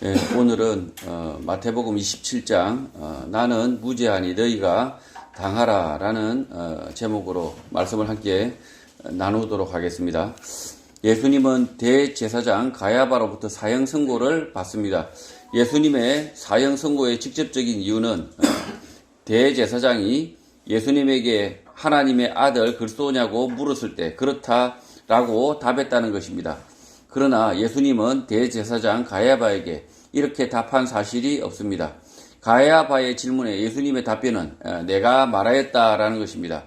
오늘은 마태복음 27장 나는 무죄하니 너희가 당하라 라는 제목으로 말씀을 함께 나누도록 하겠습니다. 예수님은 대제사장 가야바로부터 사형 선고를 받습니다. 예수님의 사형 선고의 직접적인 이유는 대제사장이 예수님에게 하나님의 아들 그리스도냐고 물었을 때 그렇다라고 답했다는 것입니다. 그러나 예수님은 대제사장 가야바에게 이렇게 답한 사실이 없습니다. 가야바의 질문에 예수님의 답변은 내가 말하였다라는 것입니다.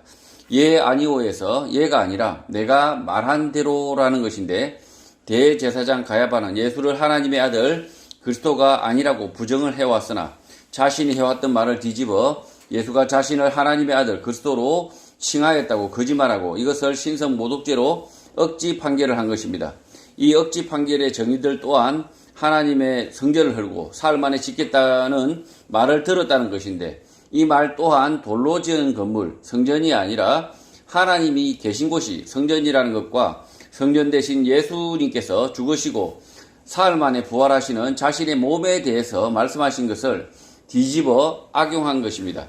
예 아니오에서 예가 아니라 내가 말한 대로라는 것인데, 대제사장 가야바는 예수를 하나님의 아들 그리스도가 아니라고 부정을 해왔으나 자신이 해왔던 말을 뒤집어 예수가 자신을 하나님의 아들 그리스도로 칭하였다고 거짓말하고 이것을 신성모독죄로 억지 판결을 한 것입니다. 이 억지 판결의 정의들 또한 하나님의 성전을 헐고 사흘 만에 짓겠다는 말을 들었다는 것인데, 이 말 또한 돌로 지은 건물, 성전이 아니라 하나님이 계신 곳이 성전이라는 것과 성전 대신 예수님께서 죽으시고 사흘 만에 부활하시는 자신의 몸에 대해서 말씀하신 것을 뒤집어 악용한 것입니다.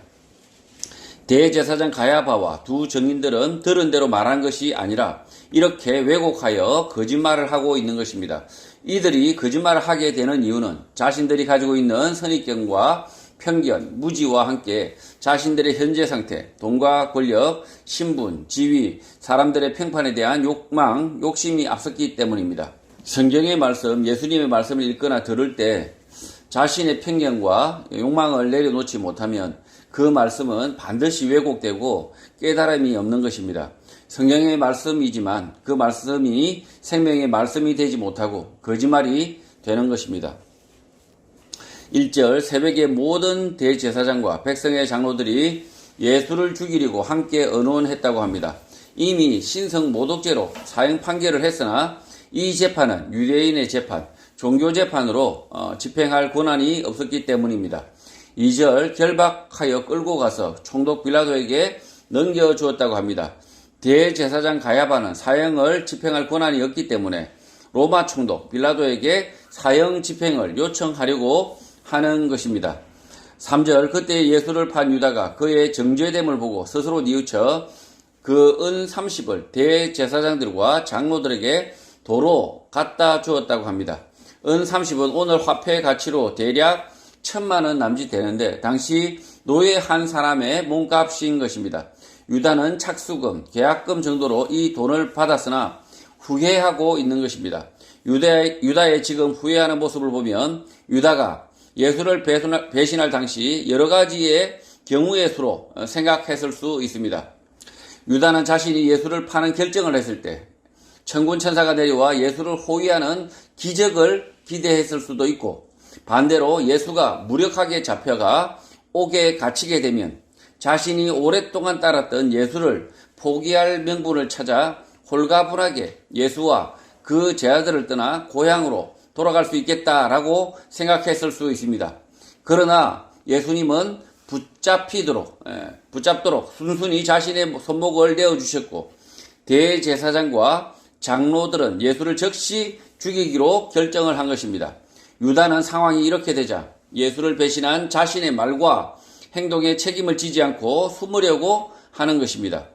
대제사장 가야바와 두 증인들은 들은 대로 말한 것이 아니라 이렇게 왜곡하여 거짓말을 하고 있는 것입니다. 이들이 거짓말을 하게 되는 이유는 자신들이 가지고 있는 선입견과 편견, 무지와 함께 자신들의 현재 상태, 돈과 권력, 신분, 지위, 사람들의 평판에 대한 욕망, 욕심이 앞섰기 때문입니다. 성경의 말씀, 예수님의 말씀을 읽거나 들을 때 자신의 편견과 욕망을 내려놓지 못하면 그 말씀은 반드시 왜곡되고 깨달음이 없는 것입니다. 성경의 말씀이지만 그 말씀이 생명의 말씀이 되지 못하고 거짓말이 되는 것입니다. 1절 새벽에 모든 대제사장과 백성의 장로들이 예수를 죽이려고 함께 의논했다고 합니다. 이미 신성모독죄로 사형 판결을 했으나 이 재판은 유대인의 재판, 종교재판으로 집행할 권한이 없었기 때문입니다. 2절 결박하여 끌고 가서 총독 빌라도에게 넘겨주었다고 합니다. 대제사장 가야바는 사형을 집행할 권한이 없기 때문에 로마 총독 빌라도에게 사형 집행을 요청하려고 하는 것입니다. 3절 그때 예수를 판 유다가 그의 정죄됨을 보고 스스로 뉘우쳐 그 은 30을 대제사장들과 장로들에게 도로 갖다 주었다고 합니다. 은 30은 오늘 화폐 가치로 대략 1,000만 원 남짓 되는데 당시 노예 한 사람의 몸값인 것입니다. 유다는 착수금, 계약금 정도로 이 돈을 받았으나 후회하고 있는 것입니다. 유다의 지금 후회하는 모습을 보면 유다가 예수를 배신할 당시 여러 가지의 경우의 수로 생각했을 수 있습니다. 유다는 자신이 예수를 파는 결정을 했을 때 천군 천사가 내려와 예수를 호위하는 기적을 기대했을 수도 있고, 반대로 예수가 무력하게 잡혀가 옥에 갇히게 되면 자신이 오랫동안 따랐던 예수를 포기할 명분을 찾아 홀가분하게 예수와 그 제자들을 떠나 고향으로 돌아갈 수 있겠다라고 생각했을 수 있습니다. 그러나 예수님은 붙잡도록 순순히 자신의 손목을 내어주셨고, 대제사장과 장로들은 예수를 즉시 죽이기로 결정을 한 것입니다. 유다는 상황이 이렇게 되자 예수를 배신한 자신의 말과 행동에 책임을 지지 않고 숨으려고 하는 것입니다.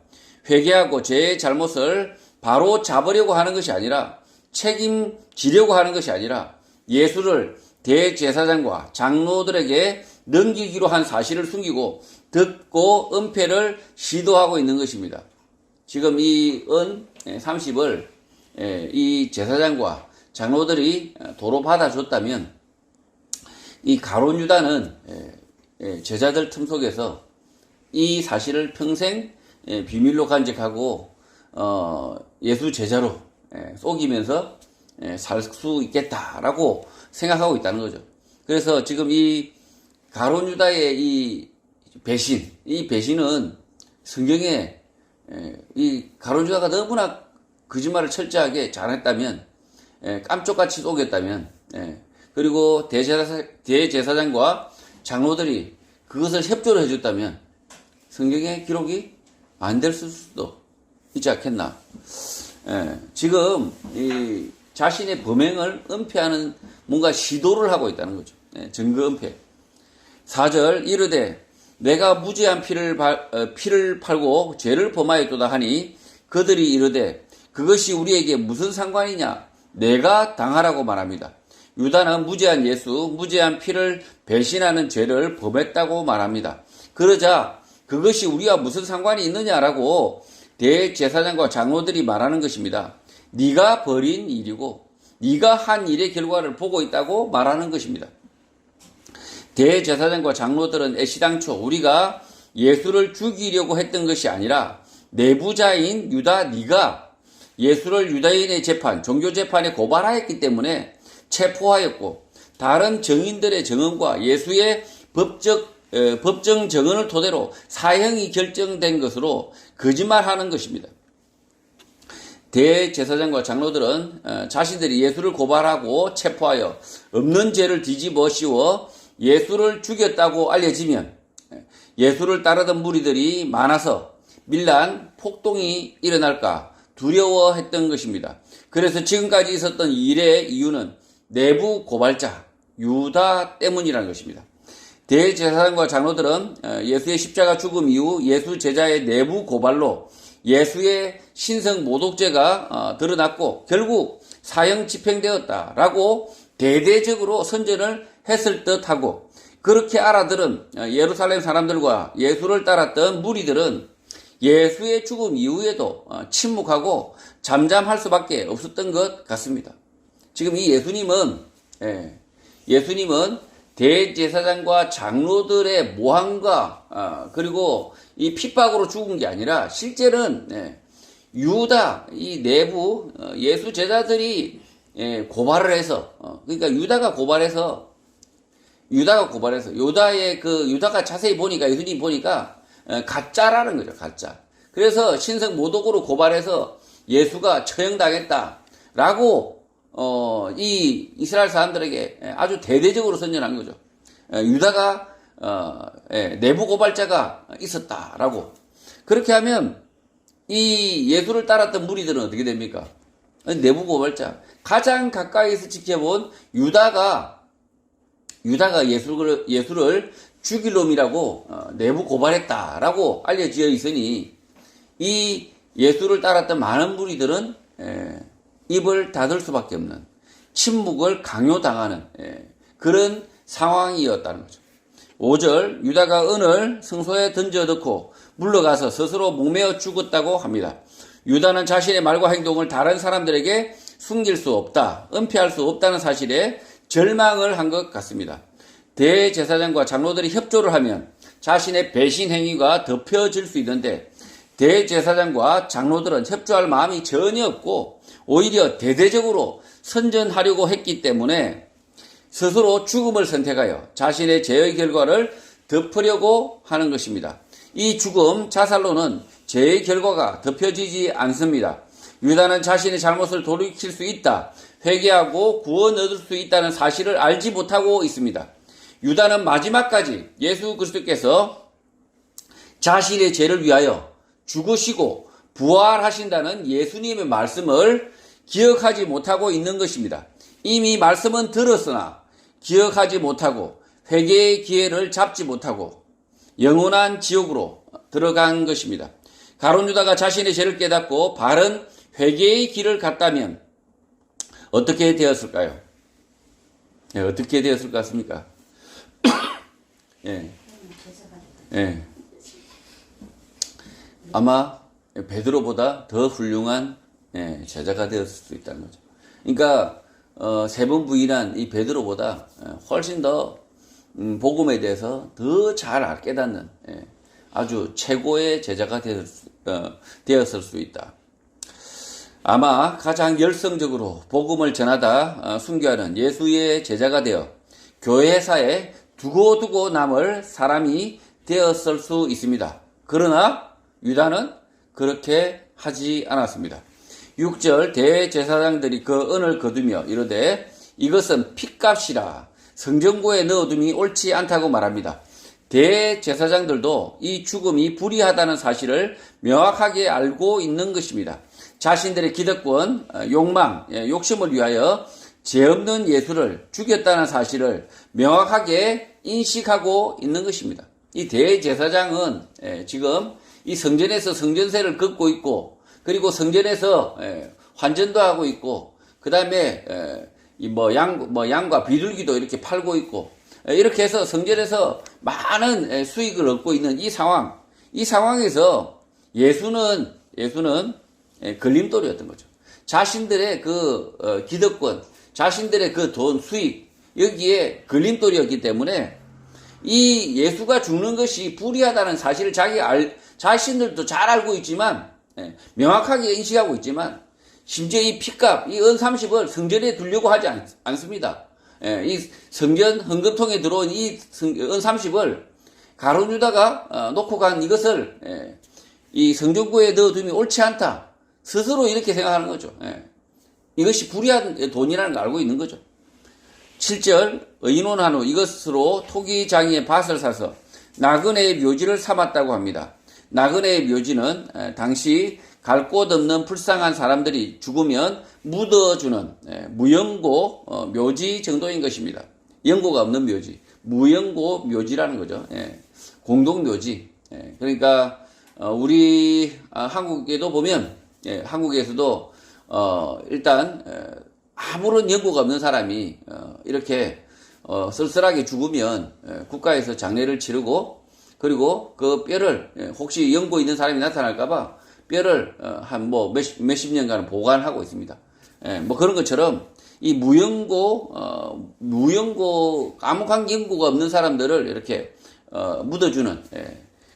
회개하고 제 잘못을 바로 잡으려고 하는 것이 아니라, 책임지려고 하는 것이 아니라 예수를 대제사장과 장로들에게 넘기기로 한 사실을 숨기고 듣고 은폐를 시도하고 있는 것입니다. 지금 이 은 30을 이 제사장과 장로들이 도로 받아줬다면 이 가룟 유다는 제자들 틈 속에서 이 사실을 평생 비밀로 간직하고 예수 제자로 속이면서 살 수 있겠다라고 생각하고 있다는 거죠. 그래서 지금 이 가룟 유다의 이 배신은 성경에 이 가룟 유다가 너무나 거짓말을 철저하게 잘했다면, 깜쪽같이 속였다면, 그리고 대제사장과 장로들이 그것을 협조를 해줬다면 성경의 기록이 안 될 수도 있지 않겠나. 지금 이 자신의 범행을 은폐하는 뭔가 시도를 하고 있다는 거죠. 증거 은폐. 4절 이르되 내가 무죄한 피를 팔고 죄를 범하였도다 하니 그들이 이르되 그것이 우리에게 무슨 상관이냐 내가 당하라고 말합니다. 유다는 무죄한 예수, 무죄한 피를 배신하는 죄를 범했다고 말합니다. 그러자 그것이 우리와 무슨 상관이 있느냐라고 대제사장과 장로들이 말하는 것입니다. 네가 벌인 일이고 네가 한 일의 결과를 보고 있다고 말하는 것입니다. 대제사장과 장로들은 애시당초 우리가 예수를 죽이려고 했던 것이 아니라 내부자인 유다 네가 예수를 유다인의 재판, 종교재판에 고발하였기 때문에 체포하였고 다른 증인들의 증언과 예수의 법정 증언을 토대로 사형이 결정된 것으로 거짓말하는 것입니다. 대제사장과 장로들은 자신들이 예수를 고발하고 체포하여 없는 죄를 뒤집어 씌워 예수를 죽였다고 알려지면 예수를 따르던 무리들이 많아서 밀란, 폭동이 일어날까 두려워했던 것입니다. 그래서 지금까지 있었던 일의 이유는 내부 고발자 유다 때문이라는 것입니다. 대제사장과 장로들은 예수의 십자가 죽음 이후 예수 제자의 내부 고발로 예수의 신성 모독죄가 드러났고 결국 사형 집행되었다라고 대대적으로 선전을 했을 듯하고 그렇게 알아들은 예루살렘 사람들과 예수를 따랐던 무리들은 예수의 죽음 이후에도 침묵하고 잠잠할 수밖에 없었던 것 같습니다. 지금 이 예수님은 대제사장과 장로들의 모함과 그리고 이 핍박으로 죽은 게 아니라 실제는 유다 이 내부 예수 제자들이 고발을 해서 그러니까 유다가 고발해서 유다가 자세히 보니까 예수님 보니까 가짜라는 거죠. 가짜. 그래서 신성 모독으로 고발해서 예수가 처형당했다라고 이 이스라엘 사람들에게 아주 대대적으로 선전한 거죠. 유다가 내부 고발자가 있었다라고. 그렇게 하면 이 예수를 따랐던 무리들은 어떻게 됩니까? 내부 고발자. 가장 가까이서 지켜본 유다가 예수를 죽일 놈이라고 내부 고발했다라고 알려져 있으니 이 예수를 따랐던 많은 무리들은 입을 닫을 수밖에 없는 침묵을 강요당하는 그런 상황이었다는 거죠. 5절 유다가 은을 성소에 던져 넣고 물러가서 스스로 목매어 죽었다고 합니다. 유다는 자신의 말과 행동을 다른 사람들에게 숨길 수 없다, 은폐할 수 없다는 사실에 절망을 한 것 같습니다. 대제사장과 장로들이 협조를 하면 자신의 배신 행위가 덮여질 수 있는데 대제사장과 장로들은 협조할 마음이 전혀 없고 오히려 대대적으로 선전하려고 했기 때문에 스스로 죽음을 선택하여 자신의 죄의 결과를 덮으려고 하는 것입니다. 이 죽음, 자살로는 죄의 결과가 덮여지지 않습니다. 유다는 자신의 잘못을 돌이킬 수 있다, 회개하고 구원 얻을 수 있다는 사실을 알지 못하고 있습니다. 유다는 마지막까지 예수 그리스도께서 자신의 죄를 위하여 죽으시고 부활하신다는 예수님의 말씀을 기억하지 못하고 있는 것입니다. 이미 말씀은 들었으나 기억하지 못하고 회개의 기회를 잡지 못하고 영원한 지옥으로 들어간 것입니다. 가룟 유다가 자신의 죄를 깨닫고 바른 회개의 길을 갔다면 어떻게 되었을까요? 어떻게 되었을 것 같습니까? 아마 베드로보다 더 훌륭한 제자가 되었을 수 있다는 거죠. 그러니까 세 번 부인한 이 베드로보다 훨씬 더 복음에 대해서 더 잘 깨닫는 아주 최고의 제자가 되었을 수 있다. 아마 가장 열성적으로 복음을 전하다 순교하는 예수의 제자가 되어 교회사에 두고두고 남을 사람이 되었을 수 있습니다. 그러나 유다는 그렇게 하지 않았습니다. 6절 대제사장들이 그 은을 거두며 이르되 이것은 핏값이라 성전고에 넣어둠이 옳지 않다고 말합니다. 대제사장들도 이 죽음이 불의하다는 사실을 명확하게 알고 있는 것입니다. 자신들의 기득권, 욕망, 욕심을 위하여 죄 없는 예수를 죽였다는 사실을 명확하게 인식하고 있는 것입니다. 이 대제사장은 지금 이 성전에서 성전세를 걷고 있고, 그리고 성전에서 환전도 하고 있고, 그 다음에 양과 비둘기도 이렇게 팔고 있고, 이렇게 해서 성전에서 많은 수익을 얻고 있는 이 상황에서 예수는 걸림돌이었던 거죠. 자신들의 그 기득권, 자신들의 그 돈, 수익, 여기에 걸림돌이었기 때문에 이 예수가 죽는 것이 불의하다는 사실을 자신들도 잘 알고 있지만, 명확하게 인식하고 있지만, 심지어 이 핏값, 이 은 30을 성전에 두려고 하지 않습니다. 이 성전 헌금통에 들어온 이 은 30을 가룟 유다가 놓고 간 이것을 이 성전구에 넣어두면 옳지 않다. 스스로 이렇게 생각하는 거죠. 이것이 불의한 돈이라는 걸 알고 있는 거죠. 7절 의논한 후 이것으로 토기장이의 밭을 사서 나그네의 묘지를 삼았다고 합니다. 나그네의 묘지는 당시 갈 곳 없는 불쌍한 사람들이 죽으면 묻어주는 무연고 묘지 정도인 것입니다. 연고가 없는 묘지, 무연고 묘지라는 거죠. 공동묘지. 그러니까 우리 한국에도 보면 한국에서도 일단 아무런 연고가 없는 사람이 이렇게 쓸쓸하게 죽으면 국가에서 장례를 치르고, 그리고 그 뼈를 혹시 연고 있는 사람이 나타날까봐 뼈를 한 몇십 년간 보관하고 있습니다. 뭐 그런 것처럼 이 무연고 아무 연고가 없는 사람들을 이렇게 묻어주는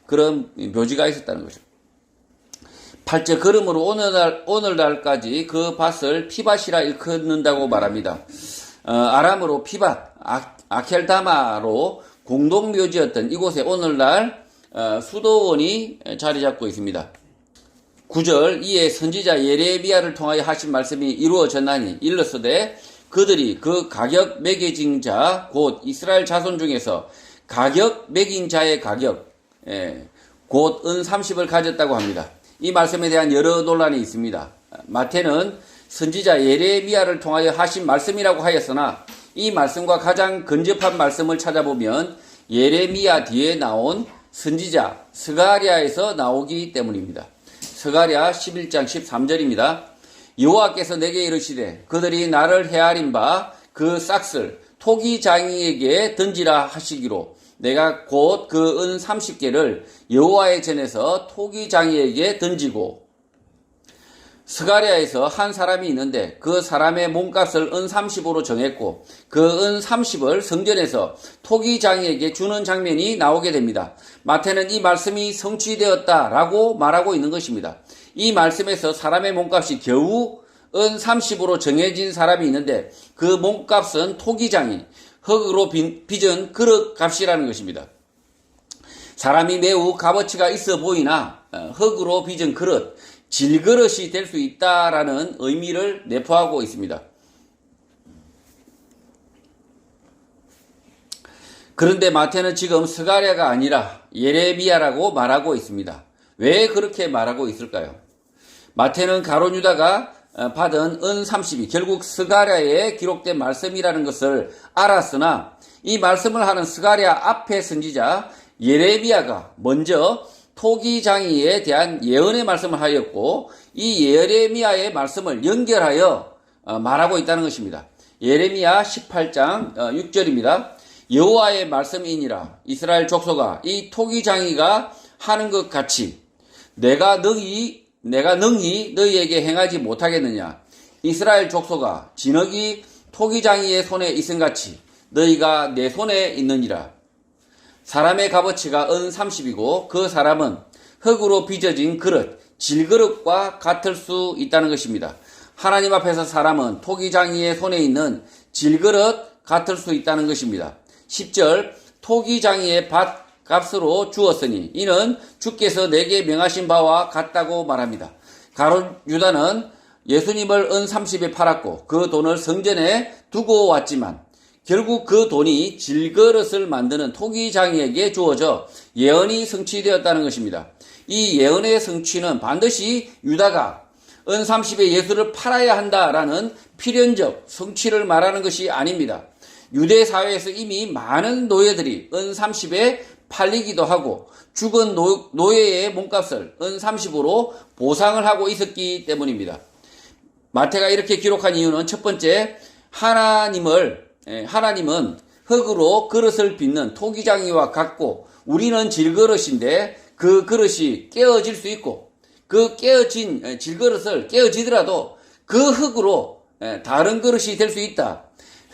그런 묘지가 있었다는 거죠. 8절 그러므로 오늘날까지 그 밭을 피밭이라 일컫는다고 말합니다. 아람으로 피밭, 아켈다마로 공동묘지였던 이곳에 오늘날 수도원이 자리 잡고 있습니다. 9절 이에 선지자 예레미야를 통하여 하신 말씀이 이루어졌나니 일렀으되 그들이 그 가격 매겨진 자 곧 이스라엘 자손 중에서 가격 매긴 자의 가격 곧 은 30을 가졌다고 합니다. 이 말씀에 대한 여러 논란이 있습니다. 마태는 선지자 예레미야를 통하여 하신 말씀이라고 하였으나 이 말씀과 가장 근접한 말씀을 찾아보면 예레미야 뒤에 나온 선지자 스가랴에서 나오기 때문입니다. 스가랴 11장 13절입니다. 여호와께서 내게 이르시되 그들이 나를 헤아린 바 그 싹을 토기장이에게 던지라 하시기로 내가 곧 그 은 30개를 여호와의 전에서 토기장이에게 던지고. 스가랴에서 한 사람이 있는데 그 사람의 몸값을 은 30으로 정했고 그 은 30을 성전에서 토기장이에게 주는 장면이 나오게 됩니다. 마태는 이 말씀이 성취되었다라고 말하고 있는 것입니다. 이 말씀에서 사람의 몸값이 겨우 은 30으로 정해진 사람이 있는데 그 몸값은 토기장이 흙으로 빚은 그릇 값이라는 것입니다. 사람이 매우 값어치가 있어 보이나 흙으로 빚은 그릇, 질그릇이 될 수 있다라는 의미를 내포하고 있습니다. 그런데 마태는 지금 스가랴가 아니라 예레미야라고 말하고 있습니다. 왜 그렇게 말하고 있을까요? 마태는 가룟 유다가 받은 은 30이 결국 스가랴에 기록된 말씀이라는 것을 알았으나 이 말씀을 하는 스가랴 앞의 선지자 예레미야가 먼저 토기장이에 대한 예언의 말씀을 하였고 이 예레미야의 말씀을 연결하여 말하고 있다는 것입니다. 예레미야 18장 6절입니다. 여호와의 말씀이니라 이스라엘 족속아 이 토기장이가 하는 것 같이 내가 능히 너희에게 행하지 못하겠느냐. 이스라엘 족속아 진흙이 토기장이의 손에 있음같이 너희가 내 손에 있느니라. 사람의 값어치가 은 30이고 그 사람은 흙으로 빚어진 그릇, 질그릇과 같을 수 있다는 것입니다. 하나님 앞에서 사람은 토기장이의 손에 있는 질그릇 같을 수 있다는 것입니다. 10절 토기장이의 밭 값으로 주었으니 이는 주께서 내게 명하신 바와 같다고 말합니다. 가룟 유다는 예수님을 은 30에 팔았고 그 돈을 성전에 두고 왔지만 결국 그 돈이 질그릇을 만드는 토기장이에게 주어져 예언이 성취되었다는 것입니다. 이 예언의 성취는 반드시 유다가 은 30에 예수를 팔아야 한다라는 필연적 성취를 말하는 것이 아닙니다. 유대 사회에서 이미 많은 노예들이 은 30에 팔리기도 하고 죽은 노예의 몸값을 은 30으로 보상을 하고 있었기 때문입니다. 마태가 이렇게 기록한 이유는 첫 번째, 하나님은 흙으로 그릇을 빚는 토기장이와 같고 우리는 질그릇인데 그 그릇이 깨어질 수 있고 그 깨어진 질그릇을 깨어지더라도 그 흙으로 다른 그릇이 될 수 있다.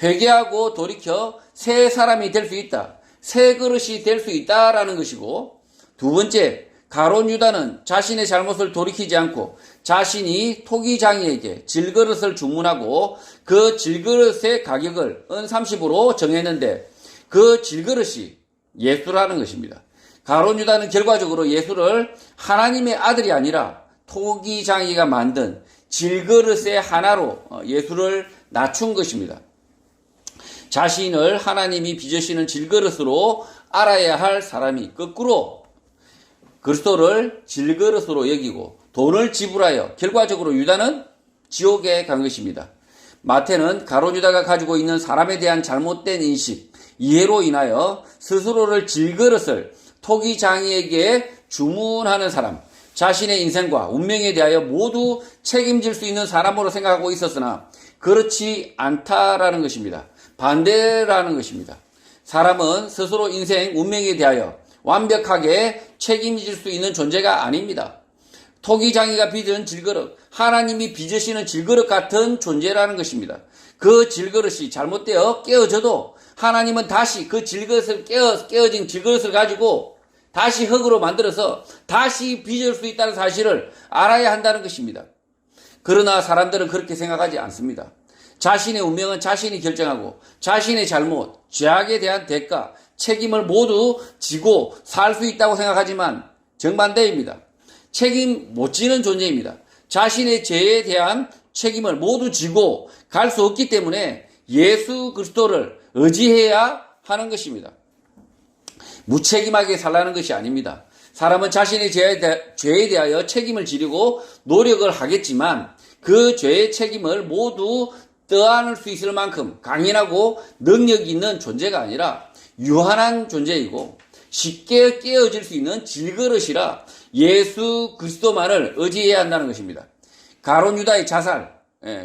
회개하고 돌이켜 새 사람이 될 수 있다. 새 그릇이 될 수 있다라는 것이고, 두 번째, 가룟 유다는 자신의 잘못을 돌이키지 않고 자신이 토기장이에게 질그릇을 주문하고 그 질그릇의 가격을 은 30으로 정했는데 그 질그릇이 예수라는 것입니다. 가룟 유다는 결과적으로 예수를 하나님의 아들이 아니라 토기장이가 만든 질그릇의 하나로 예수를 낮춘 것입니다. 자신을 하나님이 빚으시는 질그릇으로 알아야 할 사람이 거꾸로 그리스도를 질그릇으로 여기고 돈을 지불하여 결과적으로 유다는 지옥에 간 것입니다. 마태는 가룟 유다가 가지고 있는 사람에 대한 잘못된 인식, 이해로 인하여 스스로를 질그릇을 토기장이에게 주문하는 사람, 자신의 인생과 운명에 대하여 모두 책임질 수 있는 사람으로 생각하고 있었으나 그렇지 않다라는 것입니다. 반대라는 것입니다. 사람은 스스로 인생, 운명에 대하여 완벽하게 책임질 수 있는 존재가 아닙니다. 토기장이가 빚은 질그릇, 하나님이 빚으시는 질그릇 같은 존재라는 것입니다. 그 질그릇이 잘못되어 깨어져도 하나님은 다시 그 질그릇을 깨어진 질그릇을 가지고 다시 흙으로 만들어서 다시 빚을 수 있다는 사실을 알아야 한다는 것입니다. 그러나 사람들은 그렇게 생각하지 않습니다. 자신의 운명은 자신이 결정하고 자신의 잘못, 죄악에 대한 대가, 책임을 모두 지고 살 수 있다고 생각하지만 정반대입니다. 책임 못 지는 존재입니다. 자신의 죄에 대한 책임을 모두 지고 갈 수 없기 때문에 예수 그리스도를 의지해야 하는 것입니다. 무책임하게 살라는 것이 아닙니다. 사람은 자신의 죄에 대하여 책임을 지려고 노력을 하겠지만 그 죄의 책임을 모두 떠안을 수 있을 만큼 강인하고 능력이 있는 존재가 아니라 유한한 존재이고 쉽게 깨어질 수 있는 질그릇이라 예수 그리스도만을 의지해야 한다는 것입니다. 가룟 유다의 자살,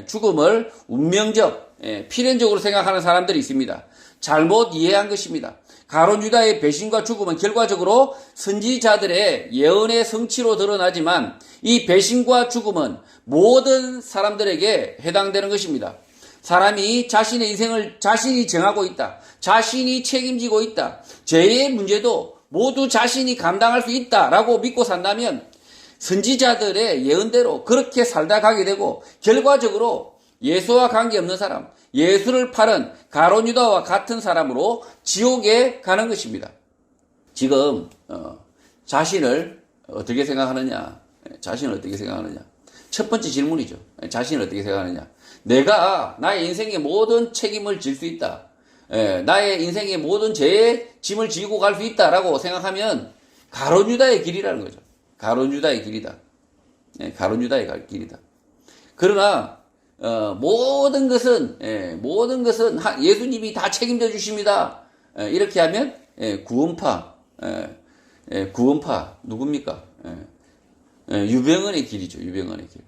죽음을 운명적, 필연적으로 생각하는 사람들이 있습니다. 잘못 이해한 것입니다. 가룟 유다의 배신과 죽음은 결과적으로 선지자들의 예언의 성취로 드러나지만 이 배신과 죽음은 모든 사람들에게 해당되는 것입니다. 사람이 자신의 인생을 자신이 정하고 있다. 자신이 책임지고 있다. 죄의 문제도 모두 자신이 감당할 수 있다라고 믿고 산다면 선지자들의 예언대로 그렇게 살다 가게 되고 결과적으로 예수와 관계없는 사람, 예수를 팔은 가룟 유다와 같은 사람으로 지옥에 가는 것입니다. 지금 자신을 어떻게 생각하느냐? 자신을 어떻게 생각하느냐? 첫 번째 질문이죠. 자신을 어떻게 생각하느냐? 내가 나의 인생의 모든 책임을 질 수 있다. 나의 인생의 모든 죄의 짐을 지고 갈 수 있다라고 생각하면 가룟 유다의 길이라는 거죠. 가룟 유다의 길이다. 가룟 유다의 길이다. 그러나 모든 것은 예수님이 다 책임져 주십니다. 이렇게 하면 구원파 누굽니까? 유병헌의 길이죠. 유병헌의 길.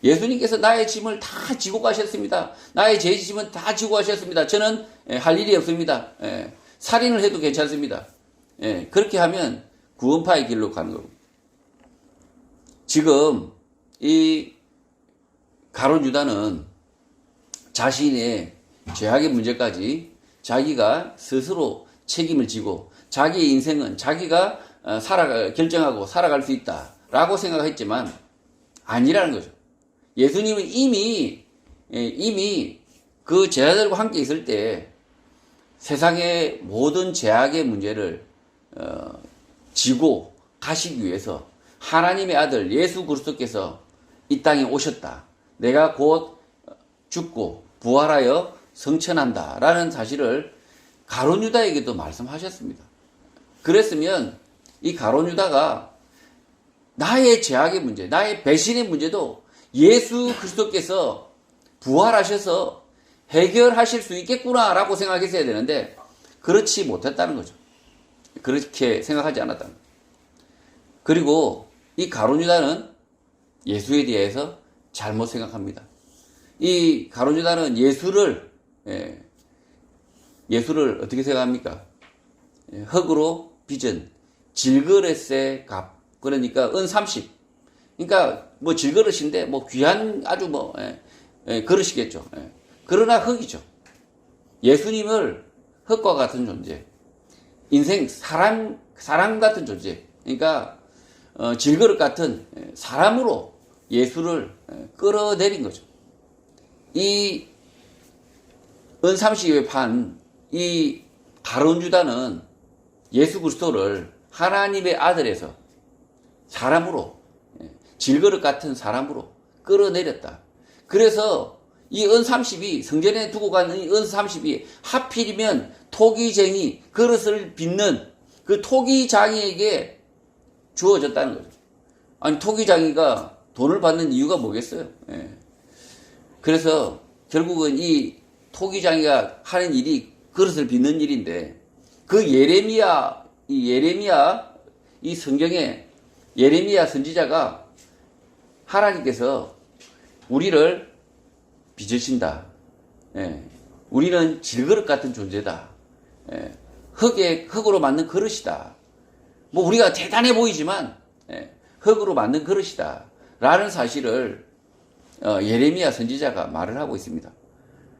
예수님께서 나의 짐을 다 지고 가셨습니다. 나의 죄 짐은 다 지고 가셨습니다. 저는 할 일이 없습니다. 살인을 해도 괜찮습니다. 그렇게 하면 구원파의 길로 가는 거고. 지금 이 가룟 유다는 자신의 죄악의 문제까지 자기가 스스로 책임을 지고 자기의 인생은 자기가 결정하고 살아갈 수 있다라고 생각했지만 아니라는 거죠. 예수님은 이미 그 제자들과 함께 있을 때 세상의 모든 죄악의 문제를 지고 가시기 위해서 하나님의 아들 예수 그리스도께서 이 땅에 오셨다. 내가 곧 죽고 부활하여 성천한다라는 사실을 가룟 유다에게도 말씀하셨습니다. 그랬으면 이 가룟 유다가 나의 죄악의 문제, 나의 배신의 문제도 예수 그리스도께서 부활하셔서 해결하실 수 있겠구나라고 생각했어야 되는데 그렇지 못했다는 거죠. 그렇게 생각하지 않았다는 거죠. 그리고 이 가룟 유다는 예수에 대해서 잘못 생각합니다. 이 가룟 유다는 예수를 어떻게 생각합니까? 흙으로 빚은 질그릇의 값, 그러니까 은 30. 그러니까 뭐 질그릇인데 뭐 귀한 아주 뭐 그릇이겠죠. 그러나 흙이죠. 예수님을 흙과 같은 존재, 인생 사람 같은 존재, 그러니까 질그릇 같은 사람으로 예수를 끌어내린 거죠. 이 은 30에 판 이 가룟 유다는 예수 그리스도를 하나님의 아들에서 사람으로, 질그릇 같은 사람으로 끌어내렸다. 그래서 이 은 30이 성전에 두고 가는 이 은 30이 하필이면 토기쟁이, 그릇을 빚는 그 토기장이에게 주어졌다는 거죠. 아니 토기장이가 돈을 받는 이유가 뭐겠어요? 그래서 결국은 이 토기장이가 하는 일이 그릇을 빚는 일인데, 그 이 성경에 예레미야 선지자가 하나님께서 우리를 빚으신다. 우리는 질그릇 같은 존재다. 흙으로 만든 그릇이다. 뭐 우리가 대단해 보이지만 흙으로 만든 그릇이다. 라는 사실을 예레미야 선지자가 말을 하고 있습니다.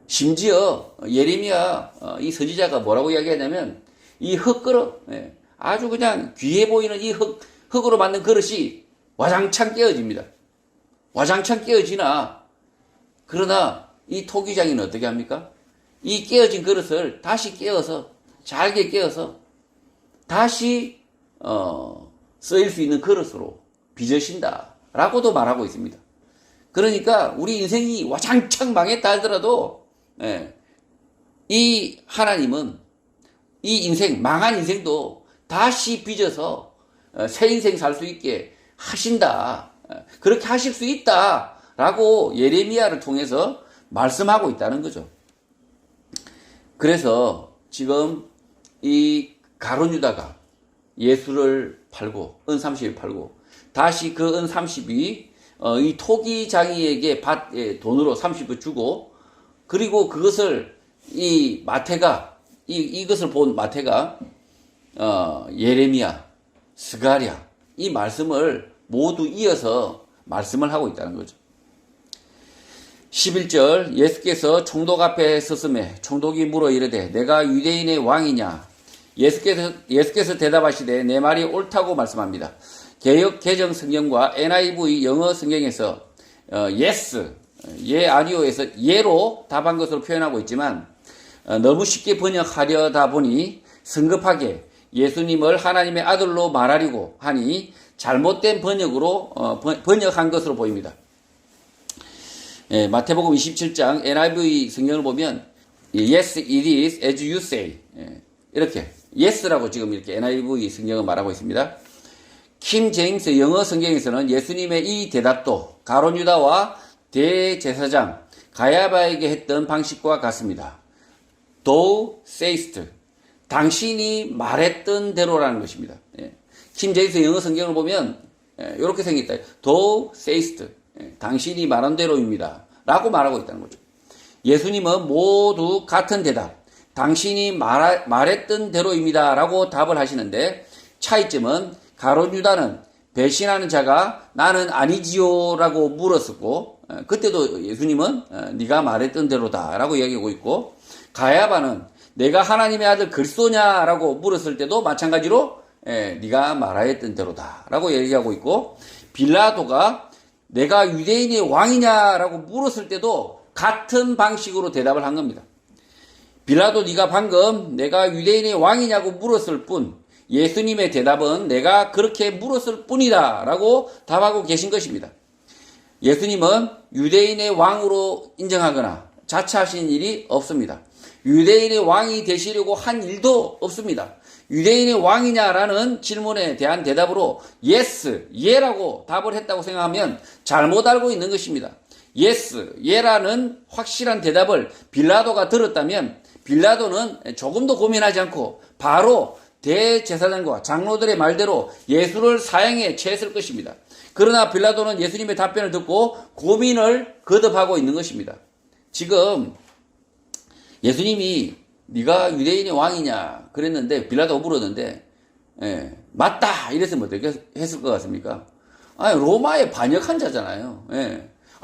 심지어 예레미야 이 선지자가 뭐라고 이야기하냐면 이 흙그릇, 아주 그냥 귀해 보이는 이 흙으로 만든 그릇이 와장창 깨어집니다. 와장창 깨어지나, 그러나 이 토기장이는 어떻게 합니까? 이 깨어진 그릇을 다시 깨어서, 잘게 깨어서 다시 쓰일 수 있는 그릇으로 빚으신다 라고도 말하고 있습니다. 그러니까 우리 인생이 와장창 망했다 하더라도 이 하나님은 이 인생, 망한 인생도 다시 빚어서 새 인생 살 수 있게 하신다. 그렇게 하실 수 있다 라고 예레미야를 통해서 말씀하고 있다는 거죠. 그래서 지금 이 가룟 유다가 예수를 팔고 은 30을 팔고 다시 그 은 30이 이 토기장이에게 돈으로 30을 주고, 그리고 그것을 이 마태가 이것을 본 마태가 예레미야, 스가랴 이 말씀을 모두 이어서 말씀을 하고 있다는 거죠. 11절 예수께서 총독 앞에 섰음에 총독이 물어 이르되 내가 유대인의 왕이냐? 예수께서 대답하시되 내 말이 옳다고 말씀합니다. 개역 개정 성경과 NIV 영어 성경에서 yes, 예 아니오에서 예로 답한 것으로 표현하고 있지만 너무 쉽게 번역하려다 보니 성급하게 예수님을 하나님의 아들로 말하려고 하니 잘못된 번역으로 번역한 것으로 보입니다. 마태복음 27장 NIV 성경을 보면 yes it is as you say, 이렇게 yes라고 지금 이렇게 NIV 성경을 말하고 있습니다. 킴 제임스 영어 성경에서는 예수님의 이 대답도 가룟 유다와 대제사장 가야바에게 했던 방식과 같습니다. Thou sayest, 당신이 말했던 대로라는 것입니다. 킴 제임스 영어 성경을 보면 이렇게 생겼다. Thou sayest, 당신이 말한 대로입니다 라고 말하고 있다는 거죠. 예수님은 모두 같은 대답, 당신이 말했던 대로입니다 라고 답을 하시는데, 차이점은 가룟 유다는 배신하는 자가 나는 아니지요 라고 물었었고, 그때도 예수님은 네가 말했던 대로다 라고 이야기하고 있고, 가야바는 내가 하나님의 아들 그리스도냐 라고 물었을 때도 마찬가지로 네가 말하였던 대로다 라고 얘기하고 있고, 빌라도가 내가 유대인의 왕이냐 라고 물었을 때도 같은 방식으로 대답을 한 겁니다. 빌라도 네가 방금 내가 유대인의 왕이냐고 물었을 뿐, 예수님의 대답은 내가 그렇게 물었을 뿐이다 라고 답하고 계신 것입니다. 예수님은 유대인의 왕으로 인정하거나 자처하신 일이 없습니다. 유대인의 왕이 되시려고 한 일도 없습니다. 유대인의 왕이냐라는 질문에 대한 대답으로 yes, 예라고 답을 했다고 생각하면 잘못 알고 있는 것입니다. yes, 예라는 확실한 대답을 빌라도가 들었다면 빌라도는 조금도 고민하지 않고 바로 대제사장과 장로들의 말대로 예수를 사형에 처했을 것입니다. 그러나 빌라도는 예수님의 답변을 듣고 고민을 거듭하고 있는 것입니다. 지금 예수님이 네가 유대인의 왕이냐 그랬는데 빌라도가 물었는데 맞다 이랬으면 어떻게 했을 것 같습니까? 로마에 반역한 자잖아요.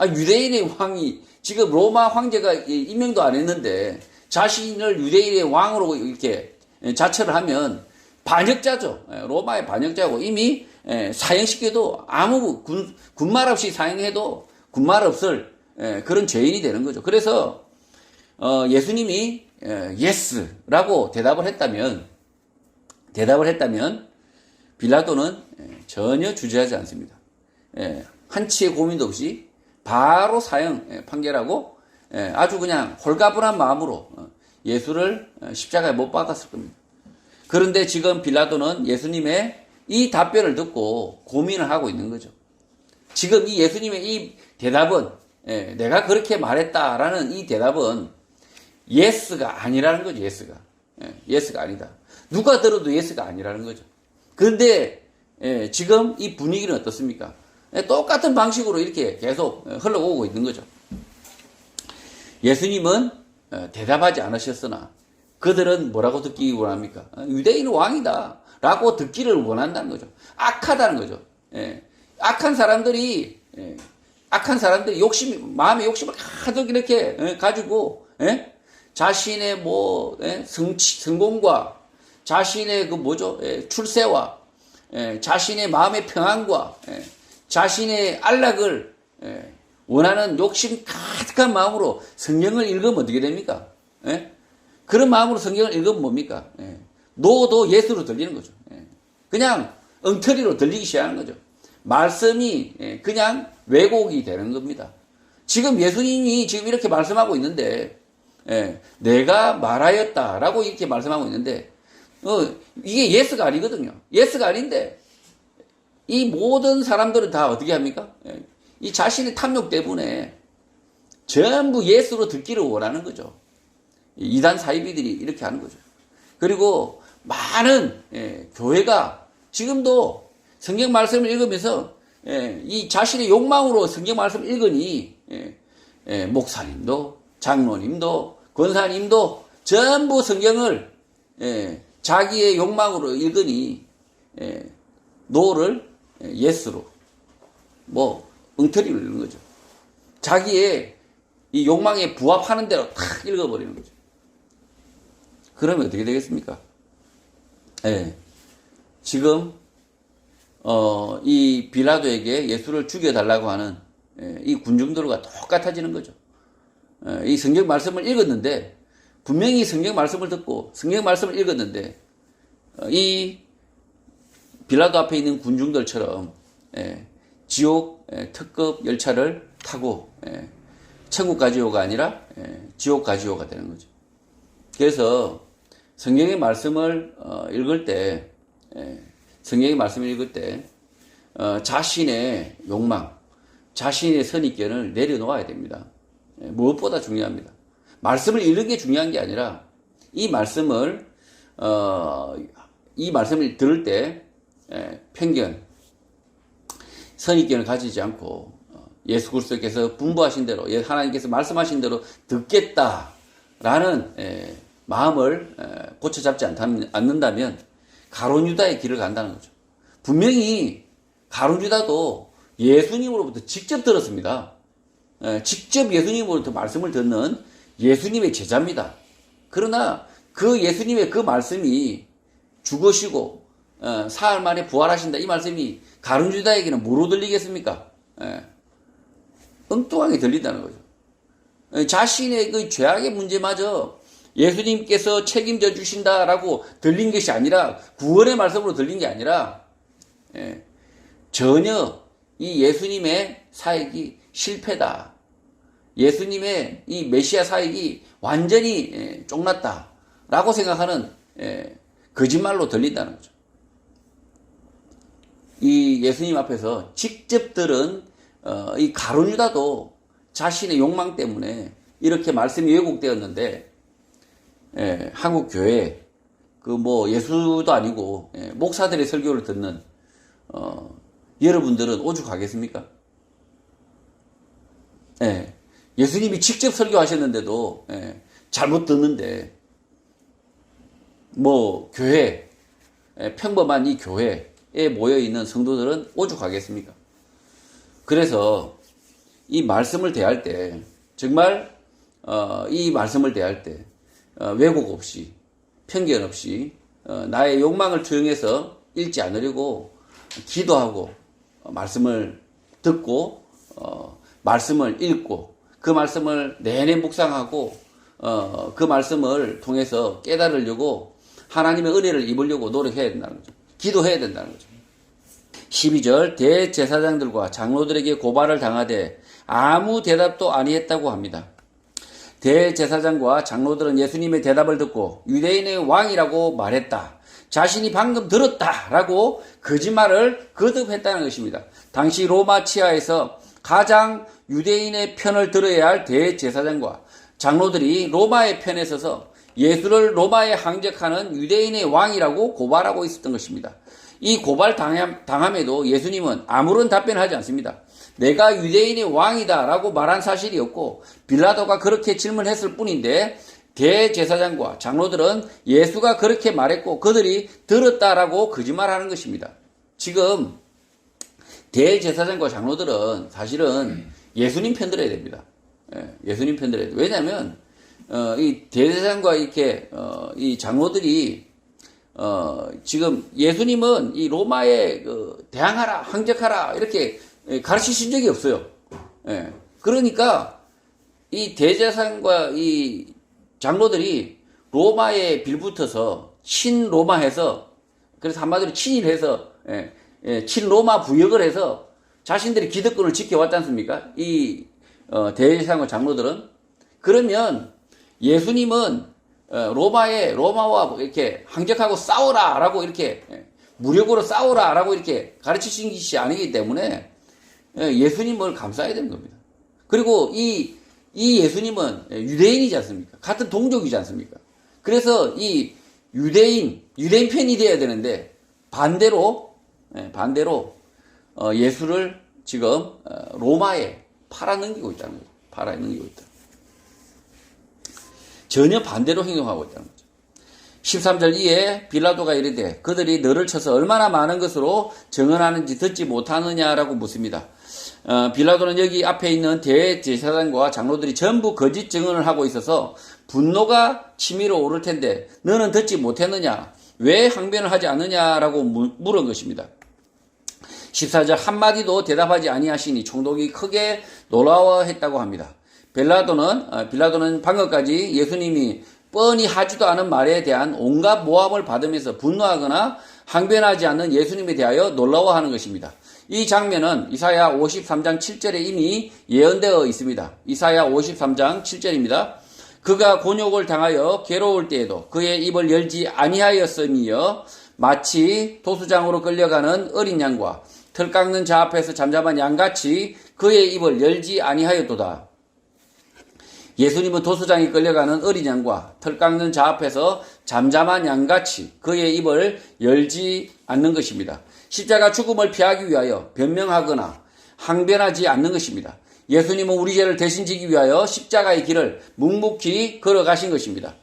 유대인의 왕이 지금 로마 황제가 임명도 안 했는데 자신을 유대인의 왕으로 이렇게 자처를 하면 반역자죠. 로마의 반역자고 이미 사형시켜도 아무 군말 없이 사형해도 군말 없을 그런 죄인이 되는 거죠. 그래서 예수님이 yes라고 대답을 했다면 빌라도는 전혀 주저하지 않습니다. 한치의 고민도 없이 바로 사형 판결하고 아주 그냥 홀가분한 마음으로 예수를 십자가에 못 박았을 겁니다. 그런데 지금 빌라도는 예수님의 이 답변을 듣고 고민을 하고 있는 거죠. 지금 이 예수님의 이 대답은 내가 그렇게 말했다라는 이 대답은 예스가 아니라는 거죠. 예스가 아니다. 누가 들어도 예스가 아니라는 거죠. 그런데 지금 이 분위기는 어떻습니까? 똑같은 방식으로 이렇게 계속 흘러오고 있는 거죠. 예수님은 대답하지 않으셨으나 그들은 뭐라고 듣기 원합니까? 유대인은 왕이다 라고 듣기를 원한다는 거죠. 악하다는 거죠. 악한 사람들이 마음의 욕심을 가득 이렇게 가지고 자신의 성공과 자신의 출세와 자신의 마음의 평안과 자신의 안락을 원하는 욕심 가득한 마음으로 성경을 읽으면 어떻게 됩니까? 그런 마음으로 성경을 읽으면 뭡니까? 노도 예수로 들리는 거죠. 그냥 엉터리로 들리기 시작하는 거죠. 말씀이 그냥 왜곡이 되는 겁니다. 지금 예수님이 지금 이렇게 말씀하고 있는데 내가 말하였다라고 이렇게 말씀하고 있는데 이게 예스가 아니거든요. 예스가 아닌데 이 모든 사람들은 다 어떻게 합니까? 이 자신의 탐욕 때문에 전부 예수로 듣기를 원하는 거죠. 이단 사이비들이 이렇게 하는 거죠. 그리고 많은 교회가 지금도 성경 말씀을 읽으면서 이 자신의 욕망으로 성경 말씀을 읽으니 목사님도 장로님도 권사님도 전부 성경을 자기의 욕망으로 읽으니 노를 예스로 엉터리로 읽는 거죠. 자기의 이 욕망에 부합하는 대로 탁 읽어버리는 거죠. 그러면 어떻게 되겠습니까? 지금 이 빌라도에게 예수를 죽여달라고 하는 이 군중들과 똑같아지는 거죠. 이 성경 말씀을 읽었는데 분명히 성경 말씀을 듣고 성경 말씀을 읽었는데 이 빌라도 앞에 있는 군중들처럼 지옥 특급 열차를 타고 천국 가지요가 아니라 지옥 가지요가 되는 거죠. 그래서 성경의 말씀을 읽을 때 자신의 욕망, 자신의 선입견을 내려놓아야 됩니다. 무엇보다 중요합니다. 말씀을 읽는 게 중요한 게 아니라 이 말씀을 들을 때 편견, 선입견을 가지지 않고 예수 그리스도께서 분부하신 대로 하나님께서 말씀하신 대로 듣겠다라는 마음을 고쳐잡지 않는다면 가룟 유다의 길을 간다는 거죠. 분명히 가룟 유다도 예수님으로부터 직접 들었습니다. 직접 예수님으로부터 말씀을 듣는 예수님의 제자입니다. 그러나 그 예수님의 그 말씀이 죽으시고 사흘 만에 부활하신다 이 말씀이 가룟 유다에게는 뭐로 들리겠습니까? 엉뚱하게 들린다는 거죠. 자신의 그 죄악의 문제마저 예수님께서 책임져 주신다라고 들린 것이 아니라 구원의 말씀으로 들린 게 아니라 전혀 이 예수님의 사역이 실패다. 예수님의 이 메시아 사역이 완전히 쫑났다라고 생각하는 거짓말로 들린다는 거죠. 이 예수님 앞에서 직접 들은 이 가룟 유다도 자신의 욕망 때문에 이렇게 말씀이 왜곡되었는데, 한국 교회 예수도 아니고 목사들의 설교를 듣는 여러분들은 오죽하겠습니까? 예수님이 직접 설교하셨는데도 잘못 듣는데 교회, 평범한 이 교회에 모여있는 성도들은 오죽하겠습니까? 그래서 이 말씀을 대할 때 정말 이 말씀을 대할 때 왜곡 없이 편견 없이 나의 욕망을 투영해서 읽지 않으려고 기도하고 말씀을 듣고 말씀을 읽고 그 말씀을 내내 묵상하고 그 말씀을 통해서 깨달으려고 하나님의 은혜를 입으려고 노력해야 된다는 거죠. 기도해야 된다는 거죠. 12절 대제사장들과 장로들에게 고발을 당하되 아무 대답도 아니했다고 합니다. 대제사장과 장로들은 예수님의 대답을 듣고 유대인의 왕이라고 말했다. 자신이 방금 들었다라고 거짓말을 거듭했다는 것입니다. 당시 로마 치하에서 가장 유대인의 편을 들어야 할 대제사장과 장로들이 로마의 편에 서서 예수를 로마에 항적하는 유대인의 왕이라고 고발하고 있었던 것입니다. 이 고발 당함에도 예수님은 아무런 답변을 하지 않습니다. 내가 유대인의 왕이다 라고 말한 사실이 없고 빌라도가 그렇게 질문했을 뿐인데 대제사장과 장로들은 예수가 그렇게 말했고 그들이 들었다라고 거짓말하는 것입니다. 지금 대제사장과 장로들은 사실은 예수님 편 들어야 됩니다. 예수님 편 들어야 돼요. 왜냐하면 이 대제사장과 이렇게 이 장로들이 지금 예수님은 이 로마에 대항하라, 항적하라 이렇게 가르치신 적이 없어요. 그러니까 이 대제사장과 이 장로들이 로마에 빌붙어서 친로마해서, 그래서 한마디로 친일해서 친로마 부역을 해서 자신들이 기득권을 지켜왔지 않습니까? 이 대제사장과 장로들은. 그러면 예수님은 로마와 이렇게 항적하고 싸우라라고 이렇게 무력으로 싸우라라고 이렇게 가르치신 것이 아니기 때문에 예수님을 감싸야 되는 겁니다. 그리고 이 예수님은 유대인이지 않습니까? 같은 동족이지 않습니까? 그래서 이 유대인 편이 되어야 되는데 반대로 예수를 지금 로마에 팔아넘기고 있다는 거죠. 팔아넘기고 있다. 전혀 반대로 행동하고 있다는 거죠. 13절 이에 빌라도가 이르되 그들이 너를 쳐서 얼마나 많은 것으로 증언하는지 듣지 못하느냐라고 묻습니다. 빌라도는 여기 앞에 있는 대제사장과 장로들이 전부 거짓 증언을 하고 있어서 분노가 치밀어 오를 텐데 너는 듣지 못했느냐? 왜 항변을 하지 않느냐라고 물은 것입니다. 14절 한마디도 대답하지 아니하시니 총독이 크게 놀라워했다고 합니다. 빌라도는 방금까지 예수님이 뻔히 하지도 않은 말에 대한 온갖 모함을 받으면서 분노하거나 항변하지 않는 예수님에 대하여 놀라워하는 것입니다. 이 장면은 이사야 53장 7절에 이미 예언되어 있습니다. 이사야 53장 7절입니다. 그가 곤욕을 당하여 괴로울 때에도 그의 입을 열지 아니하였으며 마치 도수장으로 끌려가는 어린 양과 털 깎는 자 앞에서 잠잠한 양같이 그의 입을 열지 아니하였도다. 예수님은 도수장에 끌려가는 어린 양과 털 깎는 자 앞에서 잠잠한 양같이 그의 입을 열지 않는 것입니다. 십자가 죽음을 피하기 위하여 변명하거나 항변하지 않는 것입니다. 예수님은 우리 죄를 대신 지기 위하여 십자가의 길을 묵묵히 걸어가신 것입니다.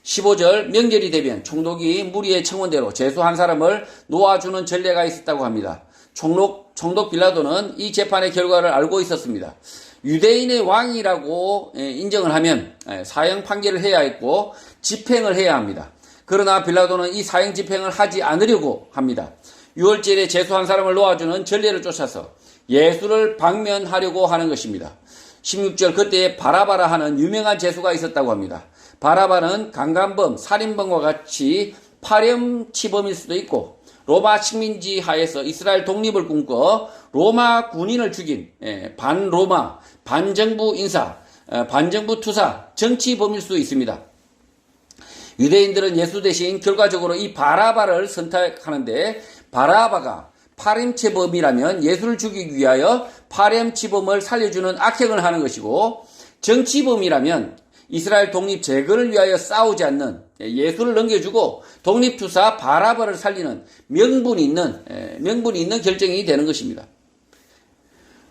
15절 명절이 되면 총독이 무리의 청원대로 죄수 한 사람을 놓아주는 전례가 있었다고 합니다. 총독 빌라도는 이 재판의 결과를 알고 있었습니다. 유대인의 왕이라고 인정을 하면 사형 판결을 해야 했고 집행을 해야 합니다. 그러나 빌라도는 이 사형 집행을 하지 않으려고 합니다. 유월절에 죄수 한 사람을 놓아주는 전례를 쫓아서 예수를 방면하려고 하는 것입니다. 16절 그때에 바라바라 하는 유명한 죄수가 있었다고 합니다. 바라바는 강간범, 살인범과 같이 파렴치범일 수도 있고 로마 식민지 하에서 이스라엘 독립을 꿈꿔 로마 군인을 죽인 반로마, 반정부 인사, 반정부 투사, 정치범일 수 있습니다. 유대인들은 예수 대신 결과적으로 이 바라바를 선택하는데, 바라바가 파렴치범이라면 예수를 죽이기 위하여 파렴치범을 살려주는 악행을 하는 것이고, 정치범이라면 이스라엘 독립 재건을 위하여 싸우지 않는, 예수를 넘겨주고 독립투사 바라바를 살리는 명분이 있는 결정이 되는 것입니다.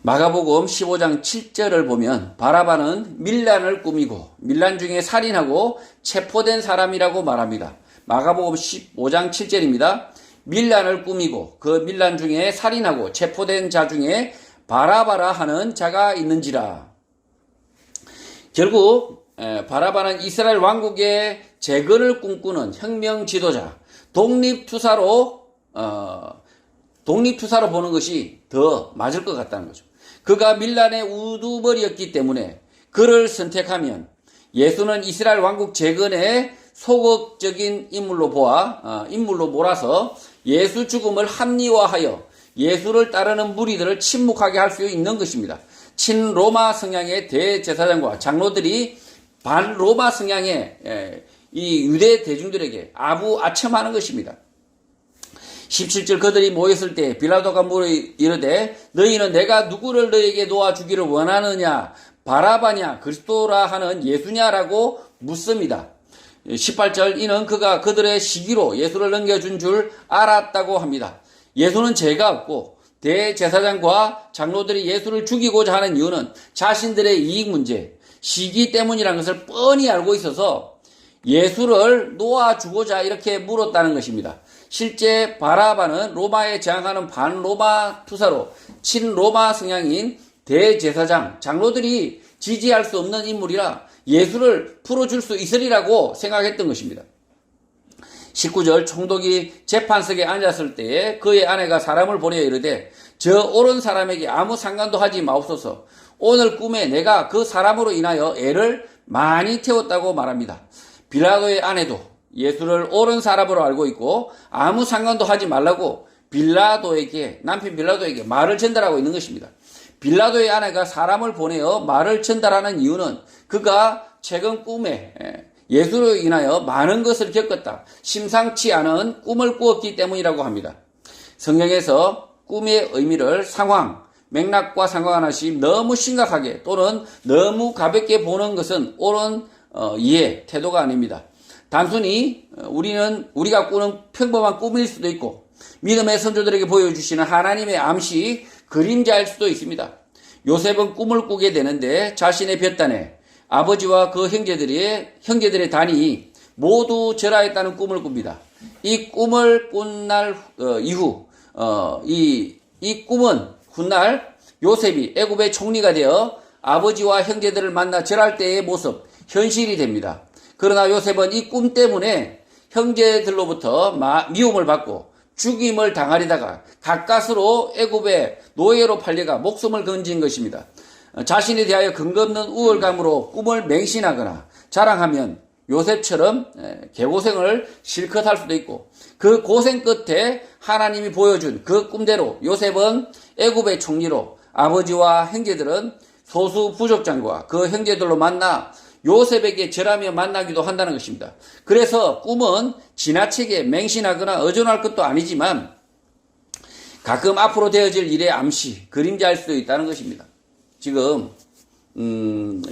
마가복음 15장 7절을 보면 바라바는 밀란을 꾸미고 밀란 중에 살인하고 체포된 사람이라고 말합니다. 마가복음 15장 7절입니다. 밀란을 꾸미고 그 밀란 중에 살인하고 체포된 자 중에 바라바라 하는 자가 있는지라. 결국 바라바는 이스라엘 왕국의 재건을 꿈꾸는 혁명 지도자, 독립투사로 보는 것이 더 맞을 것 같다는 거죠. 그가 밀란의 우두머리였기 때문에 그를 선택하면 예수는 이스라엘 왕국 재건의 소극적인 인물로 몰아서 예수 죽음을 합리화하여 예수를 따르는 무리들을 침묵하게 할 수 있는 것입니다. 친로마 성향의 대제사장과 장로들이 반로마 성향의 이 유대 대중들에게 아부아첨하는 것입니다. 17절 그들이 모였을 때 빌라도가 물어 이르되 너희는 내가 누구를 너희에게 놓아주기를 원하느냐, 바라바냐 그리스도라 하는 예수냐라고 묻습니다. 18절 이는 그가 그들의 시기로 예수를 넘겨준 줄 알았다고 합니다. 예수는 죄가 없고 대제사장과 장로들이 예수를 죽이고자 하는 이유는 자신들의 이익 문제, 시기 때문이라는 것을 뻔히 알고 있어서 예수를 놓아주고자 이렇게 물었다는 것입니다. 실제 바라바는 로마에 저항하는 반로마 투사로 친로마 성향인 대제사장, 장로들이 지지할 수 없는 인물이라 예수를 풀어줄 수 있으리라고 생각했던 것입니다. 19절 총독이 재판석에 앉았을 때에 그의 아내가 사람을 보내어 이르되 저 옳은 사람에게 아무 상관도 하지 마옵소서. 오늘 꿈에 내가 그 사람으로 인하여 애를 많이 태웠다고 말합니다. 빌라도의 아내도 예수를 옳은 사람으로 알고 있고 아무 상관도 하지 말라고 남편 빌라도에게 말을 전달하고 있는 것입니다. 빌라도의 아내가 사람을 보내어 말을 전달하는 이유는 그가 최근 꿈에 예수로 인하여 많은 것을 겪었다, 심상치 않은 꿈을 꾸었기 때문이라고 합니다. 성경에서 꿈의 의미를 상황, 맥락과 상관없이 너무 심각하게 또는 너무 가볍게 보는 것은 옳은 이해, 태도가 아닙니다. 단순히 우리가 꾸는 평범한 꿈일 수도 있고 믿음의 선조들에게 보여주시는 하나님의 암시, 그림자일 수도 있습니다. 요셉은 꿈을 꾸게 되는데 자신의 볕단에 아버지와 그 형제들의 단이 모두 절하했다는 꿈을 꿉니다. 이 꿈을 꾼 날 이후 이 꿈은 훗날 요셉이 애굽의 총리가 되어 아버지와 형제들을 만나 절할 때의 모습, 현실이 됩니다. 그러나 요셉은 이 꿈 때문에 형제들로부터 미움을 받고 죽임을 당하려다가 가까스로 애굽의 노예로 팔려가 목숨을 건진 것입니다. 자신에 대하여 근거 없는 우월감으로 꿈을 맹신하거나 자랑하면 요셉처럼 개고생을 실컷 할 수도 있고 그 고생 끝에 하나님이 보여준 그 꿈대로 요셉은 애굽의 총리로 아버지와 형제들은 소수 부족장과 그 형제들로 만나 요셉에게 절하며 만나기도 한다는 것입니다. 그래서 꿈은 지나치게 맹신하거나 의존할 것도 아니지만 가끔 앞으로 되어질 일의 암시, 그림자일 수도 있다는 것입니다. 지금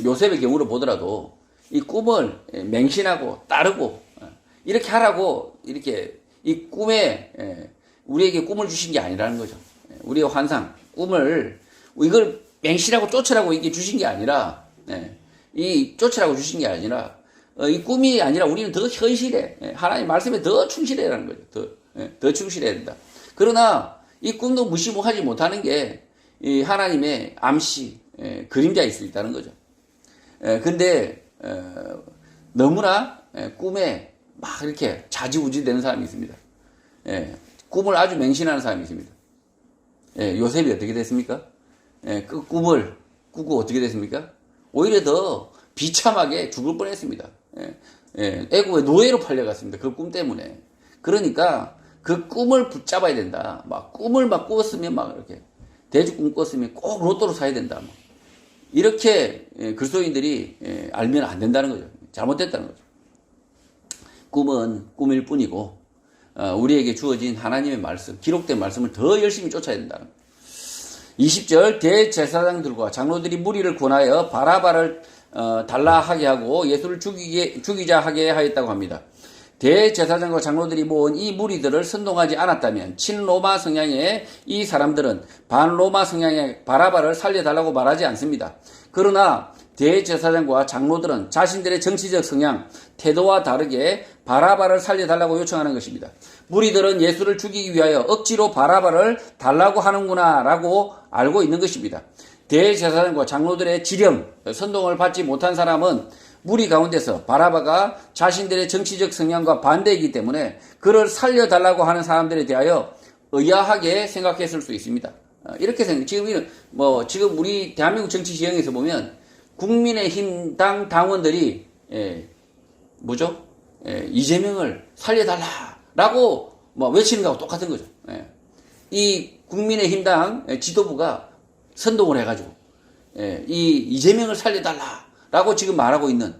요셉의 경우로 보더라도 이 꿈을 맹신하고 따르고 이렇게 하라고 이렇게 이 꿈에 우리에게 꿈을 주신 게 아니라는 거죠. 우리의 환상, 꿈을 이걸 맹신하고 쫓으라고 이게 주신 게 아니라 이 쫓으라고 주신 게 아니라 이 꿈이 아니라 우리는 더 현실에 하나님 말씀에 더 충실해라는 거죠. 더 충실해야 된다. 그러나 이 꿈도 무시하지 못하는 게 이 하나님의 암시, 그림자일 수 있다는 거죠. 근데 너무나 꿈에 막 이렇게 좌지우지 되는 사람이 있습니다. 꿈을 아주 맹신하는 사람이 있습니다. 요셉이 어떻게 됐습니까? 그 꿈을 꾸고 어떻게 됐습니까? 오히려 더 비참하게 죽을 뻔했습니다. 애굽의 노예로 팔려갔습니다. 그 꿈 때문에. 그러니까 그 꿈을 붙잡아야 된다. 막 꿈을 막 꾸었으면 막 이렇게 대죽 꿈 꿨으면 꼭 로또로 사야 된다. 이렇게 그리스도인들이 알면 안 된다는 거죠. 잘못됐다는 거죠. 꿈은 꿈일 뿐이고 우리에게 주어진 하나님의 말씀, 기록된 말씀을 더 열심히 쫓아야 된다는 거죠. 20절 대제사장들과 장로들이 무리를 권하여 바라바를 달라하게 하고 예수를 죽이자 하게 하였다고 합니다. 대제사장과 장로들이 모은 이 무리들을 선동하지 않았다면 친로마 성향의 이 사람들은 반로마 성향의 바라바를 살려달라고 말하지 않습니다. 그러나 대제사장과 장로들은 자신들의 정치적 성향, 태도와 다르게 바라바를 살려달라고 요청하는 것입니다. 무리들은 예수를 죽이기 위하여 억지로 바라바를 달라고 하는구나 라고 알고 있는 것입니다. 대제사장과 장로들의 지령, 선동을 받지 못한 사람은 무리 가운데서 바라바가 자신들의 정치적 성향과 반대이기 때문에 그를 살려달라고 하는 사람들에 대하여 의아하게 생각했을 수 있습니다. 이렇게 지금 우리 대한민국 정치 지형에서 보면 국민의힘 당 당원들이 이재명을 살려달라라고 외치는 거하고 똑같은 거죠. 이 국민의힘 당 지도부가 선동을 해가지고 이 이재명을 살려달라라고 지금 말하고 있는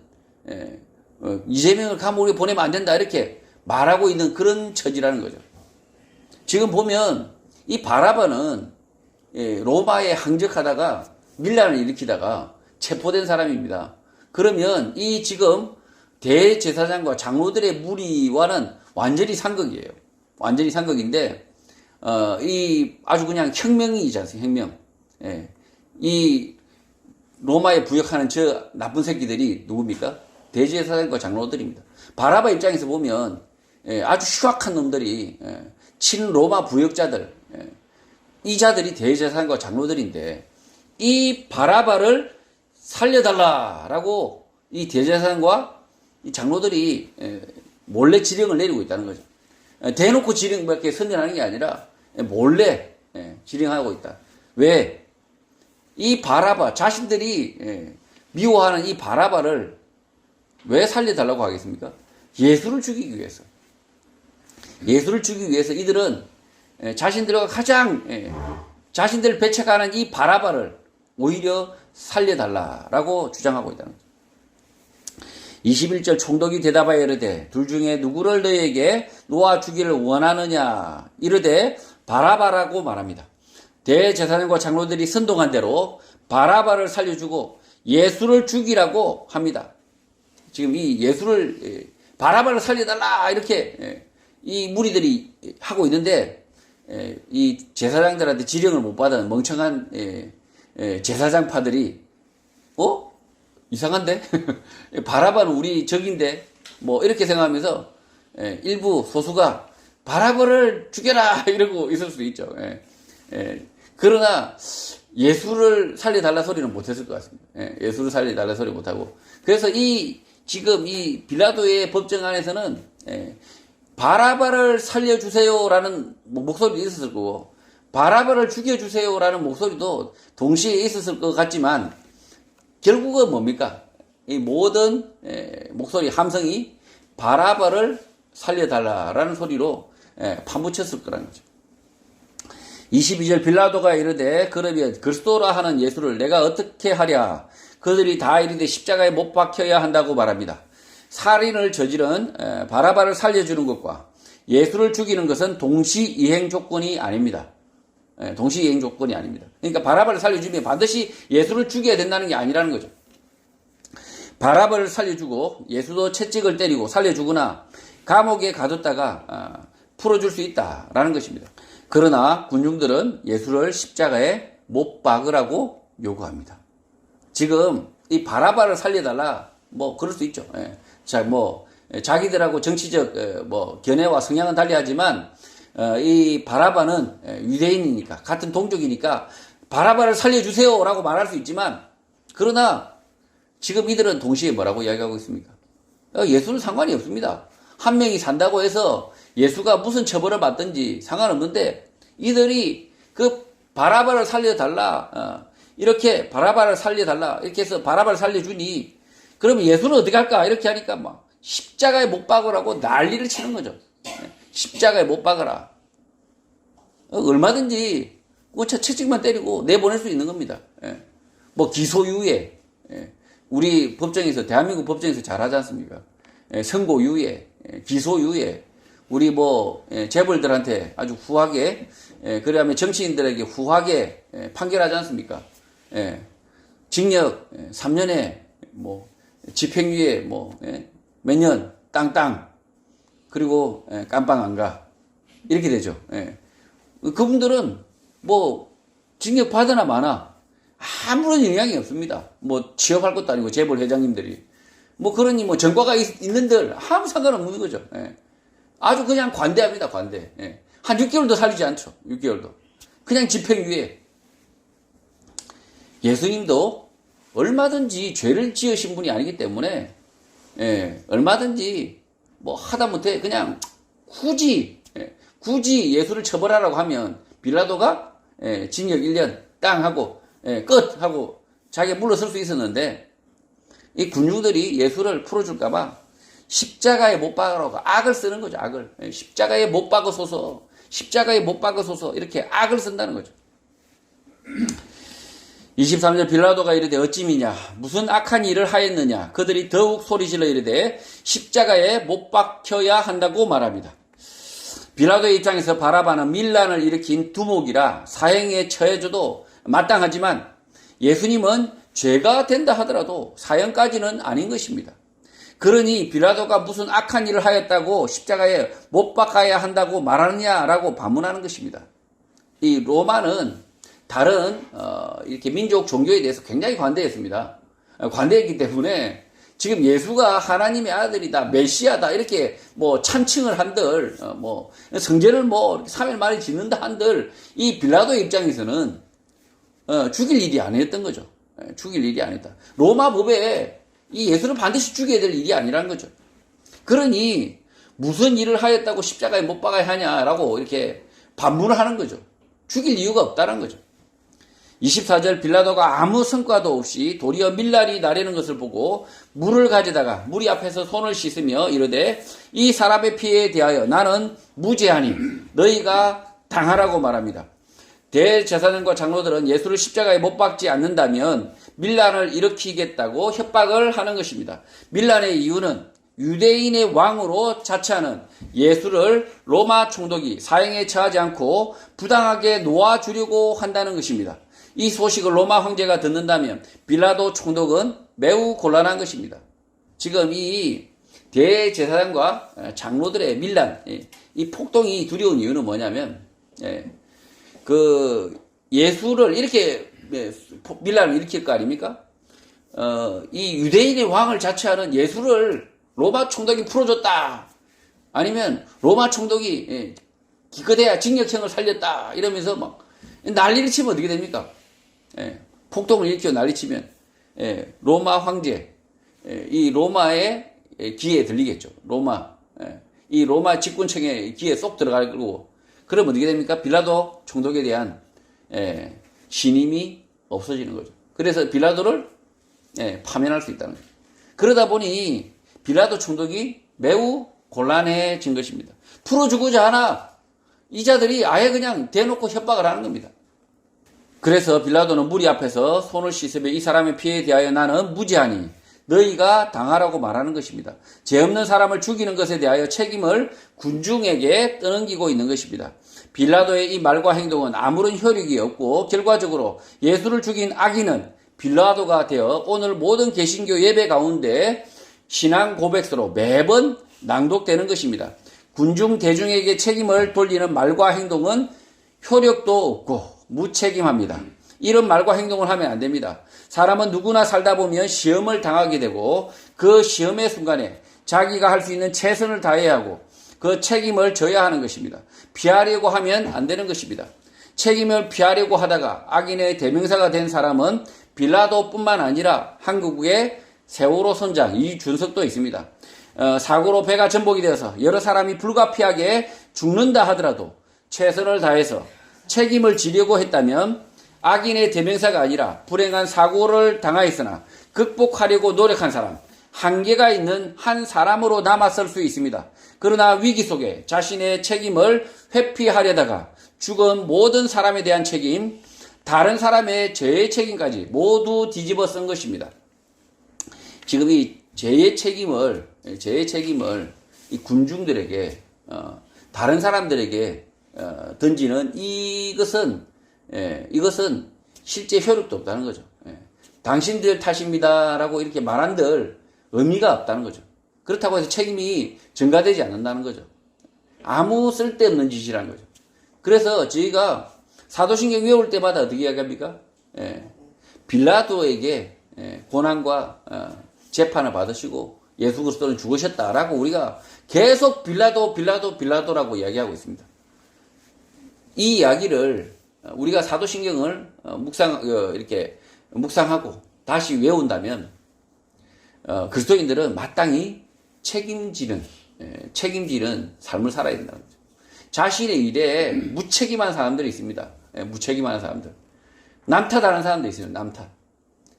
이재명을 감옥에 보내면 안 된다 이렇게 말하고 있는 그런 처지라는 거죠. 지금 보면 이 바라바는 로마에 항적하다가 밀란을 일으키다가 체포된 사람입니다. 그러면 이 지금 대제사장과 장로들의 무리와는 완전히 상극이에요. 완전히 상극인데 이 아주 그냥 혁명이지 않습니까? 혁명. 이 로마에 부역하는 저 나쁜 새끼들이 누굽니까? 대제사장과 장로들입니다. 바라바 입장에서 보면 아주 흉악한 놈들이 친로마 부역자들, 이 자들이 대제사장과 장로들인데 이 바라바를 살려달라라고 이 대제사장과 이 장로들이 몰래 지령을 내리고 있다는 거죠. 대놓고 지령밖에 선언하는 게 아니라 몰래 지령하고 있다. 왜? 이 바라바, 자신들이 미워하는 이 바라바를 왜 살려달라고 하겠습니까? 예수를 죽이기 위해서. 예수를 죽이기 위해서 이들은 자신들과 가장 자신들을 배척하는 이 바라바를 오히려 살려달라라고 주장하고 있다는 거죠. 21절 총독이 대답하여 이르되 둘 중에 누구를 너희에게 놓아 주기를 원하느냐 이르되 바라바라고 말합니다. 대제사장과 장로들이 선동한 대로 바라바를 살려주고 예수를 죽이라고 합니다. 지금 이 예수를 바라바를 살려달라 이렇게 이 무리들이 하고 있는데 이 제사장들한테 지령을 못 받은 멍청한 제사장파들이 이상한데? 바라바는 우리 적인데? 이렇게 생각하면서 일부 소수가 바라바를 죽여라! 이러고 있을 수도 있죠. 그러나 예수를 살려달라 소리는 못했을 것 같습니다. 예수를 살려달라 소리 못하고. 그래서 지금 이 빌라도의 법정 안에서는 바라바를 살려주세요라는 목소리도 있었을 거고, 바라바를 죽여주세요라는 목소리도 동시에 있었을 것 같지만, 결국은 뭡니까? 이 모든 목소리, 함성이 바라바를 살려달라라는 소리로 파묻혔을 거라는 거죠. 22절 빌라도가 이르되 그러면 그리스도라 하는 예수를 내가 어떻게 하랴? 그들이 다 이르되 십자가에 못 박혀야 한다고 말합니다. 살인을 저지른 바라바를 살려주는 것과 예수를 죽이는 것은 동시이행 조건이 아닙니다. 동시이행 조건이 아닙니다. 그러니까 바라바를 살려주면 반드시 예수를 죽여야 된다는 게 아니라는 거죠. 바라바를 살려주고 예수도 채찍을 때리고 살려주거나 감옥에 가뒀다가 풀어줄 수 있다라는 것입니다. 그러나 군중들은 예수를 십자가에 못 박으라고 요구합니다. 지금 이 바라바를 살려달라 그럴 수 있죠. 자기들하고 정치적 견해와 성향은 달리하지만 이 바라바는 유대인이니까 같은 동족이니까 바라바를 살려주세요라고 말할 수 있지만 그러나 지금 이들은 동시에 뭐라고 이야기하고 있습니까? 예수는 상관이 없습니다. 한 명이 산다고 해서 예수가 무슨 처벌을 받든지 상관없는데 이들이 그 바라바를 살려달라 이렇게 바라바를 살려달라 이렇게 해서 바라바를 살려주니 그러면 예수는 어떻게 할까 이렇게 하니까 십자가에 못 박으라고 난리를 치는 거죠. 십자가에 못 박으라. 얼마든지 채찍만 때리고 내보낼 수 있는 겁니다. 뭐 기소유예, 우리 법정에서 대한민국 법정에서 잘하지 않습니까? 선고유예, 기소유예, 우리 뭐 재벌들한테 아주 후하게, 그다음에 정치인들에게 후하게 판결하지 않습니까? 징역 3년에 뭐 집행유예 뭐 몇 년 땅땅, 그리고 깜빵 안 가, 이렇게 되죠. 그분들은 뭐 징역 받으나 마나 아무런 영향이 없습니다. 뭐 취업할 것도 아니고, 재벌 회장님들이 뭐 그러니 뭐 전과가 있는들 아무 상관없는 거죠. 아주 그냥 관대합니다. 관대. 한 6개월도 살리지 않죠. 6개월도 그냥 집행유예. 예수님도 얼마든지 죄를 지으신 분이 아니기 때문에 얼마든지 뭐 하다못해 그냥 굳이 예수를 처벌하라고 하면 빌라도가 징역 1년 땅 하고 끝 하고 자기가 물러설 수 있었는데, 이 군중들이 예수를 풀어줄까봐 십자가에 못 박으라고 악을 쓰는 거죠. 악을. 십자가에 못 박으소서, 십자가에 못 박으소서, 이렇게 악을 쓴다는 거죠. 23절 빌라도가 이르되 어찌미냐, 무슨 악한 일을 하였느냐. 그들이 더욱 소리질러 이르되 십자가에 못 박혀야 한다고 말합니다. 빌라도의 입장에서 바라바는 밀란을 일으킨 두목이라 사형에 처해줘도 마땅하지만, 예수님은 죄가 된다 하더라도 사형까지는 아닌 것입니다. 그러니 빌라도가 무슨 악한 일을 하였다고 십자가에 못 박아야 한다고 말하느냐라고 반문하는 것입니다. 이 로마는 다른 이렇게 민족 종교에 대해서 굉장히 관대했습니다. 관대했기 때문에 지금 예수가 하나님의 아들이다, 메시아다, 이렇게 뭐 찬칭을 한들, 뭐 성전을 뭐 3일 만에 짓는다 한들, 이 빌라도의 입장에서는 죽일 일이 아니었던 거죠. 죽일 일이 아니다. 로마 법에 이 예수는 반드시 죽여야 될 일이 아니라는 거죠. 그러니 무슨 일을 하였다고 십자가에 못 박아야 하냐라고 이렇게 반문을 하는 거죠. 죽일 이유가 없다는 거죠. 24절 빌라도가 아무 성과도 없이 도리어 밀란이 나려는 것을 보고 물을 가져다가 무리 앞에서 손을 씻으며 이르되 이 사람의 피해에 대하여 나는 무죄하니 너희가 당하라고 말합니다. 대제사장과 장로들은 예수를 십자가에 못 박지 않는다면 밀란을 일으키겠다고 협박을 하는 것입니다. 밀란의 이유는 유대인의 왕으로 자처하는 예수를 로마 총독이 사형에 처하지 않고 부당하게 놓아주려고 한다는 것입니다. 이 소식을 로마 황제가 듣는다면 빌라도 총독은 매우 곤란한 것입니다. 지금 이 대제사장과 장로들의 밀란, 이 폭동이 두려운 이유는 뭐냐면, 예수를 이렇게 밀란을 일으킬 거 아닙니까? 이 유대인의 왕을 자처하는 예수를 로마 총독이 풀어줬다, 아니면 로마 총독이 기껏해야 징역형을 살렸다, 이러면서 막 난리를 치면 어떻게 됩니까? 폭동을 일으켜 난리치면 로마 황제, 이 로마의 귀에 들리겠죠. 이 로마 집권층의 귀에 쏙 들어갈 거고, 그러면 어떻게 됩니까? 빌라도 총독에 대한 신임이 없어지는 거죠. 그래서 빌라도를 파면할 수 있다는 거죠. 그러다 보니 빌라도 총독이 매우 곤란해진 것입니다. 풀어주고자 하나 이 자들이 아예 그냥 대놓고 협박을 하는 겁니다. 그래서 빌라도는 무리 앞에서 손을 씻으며 이 사람의 피해에 대하여 나는 무죄하니 너희가 당하라고 말하는 것입니다. 죄 없는 사람을 죽이는 것에 대하여 책임을 군중에게 떠넘기고 있는 것입니다. 빌라도의 이 말과 행동은 아무런 효력이 없고 결과적으로 예수를 죽인 악인은 빌라도가 되어 오늘 모든 개신교 예배 가운데 신앙 고백서로 매번 낭독되는 것입니다. 군중 대중에게 책임을 돌리는 말과 행동은 효력도 없고 무책임합니다. 이런 말과 행동을 하면 안 됩니다. 사람은 누구나 살다 보면 시험을 당하게 되고 그 시험의 순간에 자기가 할 수 있는 최선을 다해야 하고 그 책임을 져야 하는 것입니다. 피하려고 하면 안 되는 것입니다. 책임을 피하려고 하다가 악인의 대명사가 된 사람은 빌라도뿐만 아니라 한국의 세월호 선장 이준석도 있습니다. 사고로 배가 전복이 되어서 여러 사람이 불가피하게 죽는다 하더라도 최선을 다해서 책임을 지려고 했다면 악인의 대명사가 아니라 불행한 사고를 당하였으나 극복하려고 노력한 사람, 한계가 있는 한 사람으로 남아설 수 있습니다. 그러나 위기 속에 자신의 책임을 회피하려다가 죽은 모든 사람에 대한 책임, 다른 사람의 죄의 책임까지 모두 뒤집어 쓴 것입니다. 지금 이 죄의 책임을 이 군중들에게 다른 사람들에게 던지는 이것은 실제 효력도 없다는 거죠. 당신들 탓입니다라고 이렇게 말한들 의미가 없다는 거죠. 그렇다고 해서 책임이 전가되지 않는다는 거죠. 아무 쓸데없는 짓이라는 거죠. 그래서 저희가 사도신경 외울 때마다 어떻게 이야기합니까? 빌라도에게 고난과 재판을 받으시고 예수 그리스도는 죽으셨다라고 우리가 계속 빌라도라고 이야기하고 있습니다. 이 이야기를 우리가 사도신경을 이렇게 묵상하고 다시 외운다면 그리스도인들은 마땅히 책임지는 삶을 살아야 된다는 거죠. 자신의 일에 무책임한 사람들이 있습니다. 무책임한 사람들. 남탓하는 사람도 있어요. 남탓.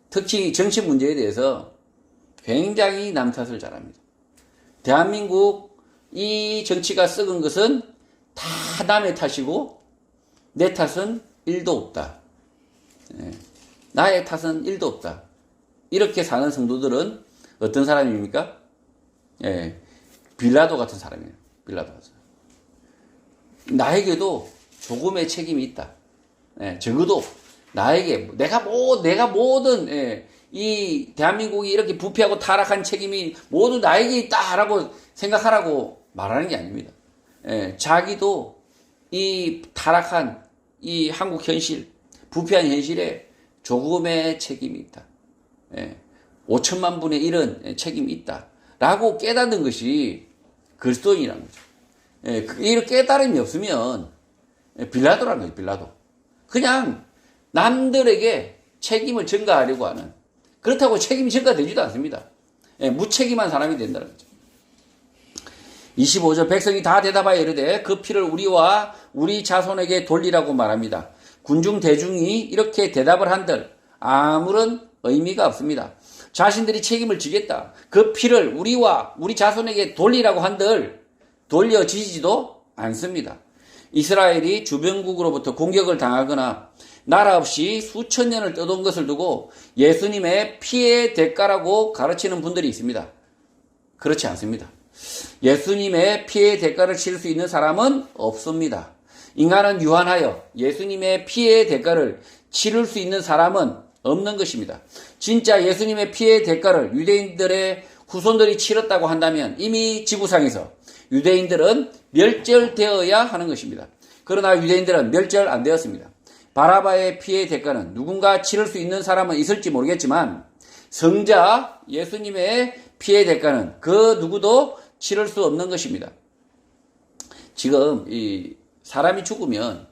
특히 정치 문제에 대해서 굉장히 남탓을 잘합니다. 대한민국 이 정치가 썩은 것은 다 남의 탓이고 내 탓은 1도 없다. 나의 탓은 1도 없다. 이렇게 사는 성도들은 어떤 사람입니까? 빌라도 같은 사람이에요. 빌라도 같은 사람. 나에게도 조금의 책임이 있다. 적어도 나에게 내가 모든 이 대한민국이 이렇게 부패하고 타락한 책임이 모두 나에게 있다라고 생각하라고 말하는 게 아닙니다. 자기도 이 타락한 이 한국 현실, 부패한 현실에 조금의 책임이 있다. 5천만 분의 1은 책임이 있다. 라고 깨닫는 것이 그리스도인이라는 거죠. 이런 깨달음이 없으면 빌라도라는 거죠, 빌라도. 그냥 남들에게 책임을 전가하려고 하는, 그렇다고 책임이 전가되지도 않습니다. 무책임한 사람이 된다는 거죠. 25절 백성이 다 대답하여 이르되 그 피를 우리와 우리 자손에게 돌리라고 말합니다. 군중 대중이 이렇게 대답을 한들 아무런 의미가 없습니다. 자신들이 책임을 지겠다. 그 피를 우리와 우리 자손에게 돌리라고 한들 돌려지지도 않습니다. 이스라엘이 주변국으로부터 공격을 당하거나 나라 없이 수천 년을 떠돈 것을 두고 예수님의 피의 대가라고 가르치는 분들이 있습니다. 그렇지 않습니다. 예수님의 피의 대가를 치를 수 있는 사람은 없습니다. 인간은 유한하여 예수님의 피의 대가를 치를 수 있는 사람은 없는 것입니다. 진짜 예수님의 피의 대가를 유대인들의 후손들이 치렀다고 한다면 이미 지구상에서 유대인들은 멸절되어야 하는 것입니다. 그러나 유대인들은 멸절 안 되었습니다. 바라바의 피의 대가는 누군가 치를 수 있는 사람은 있을지 모르겠지만 성자 예수님의 피의 대가는 그 누구도 치를 수 없는 것입니다. 지금 이 사람이 죽으면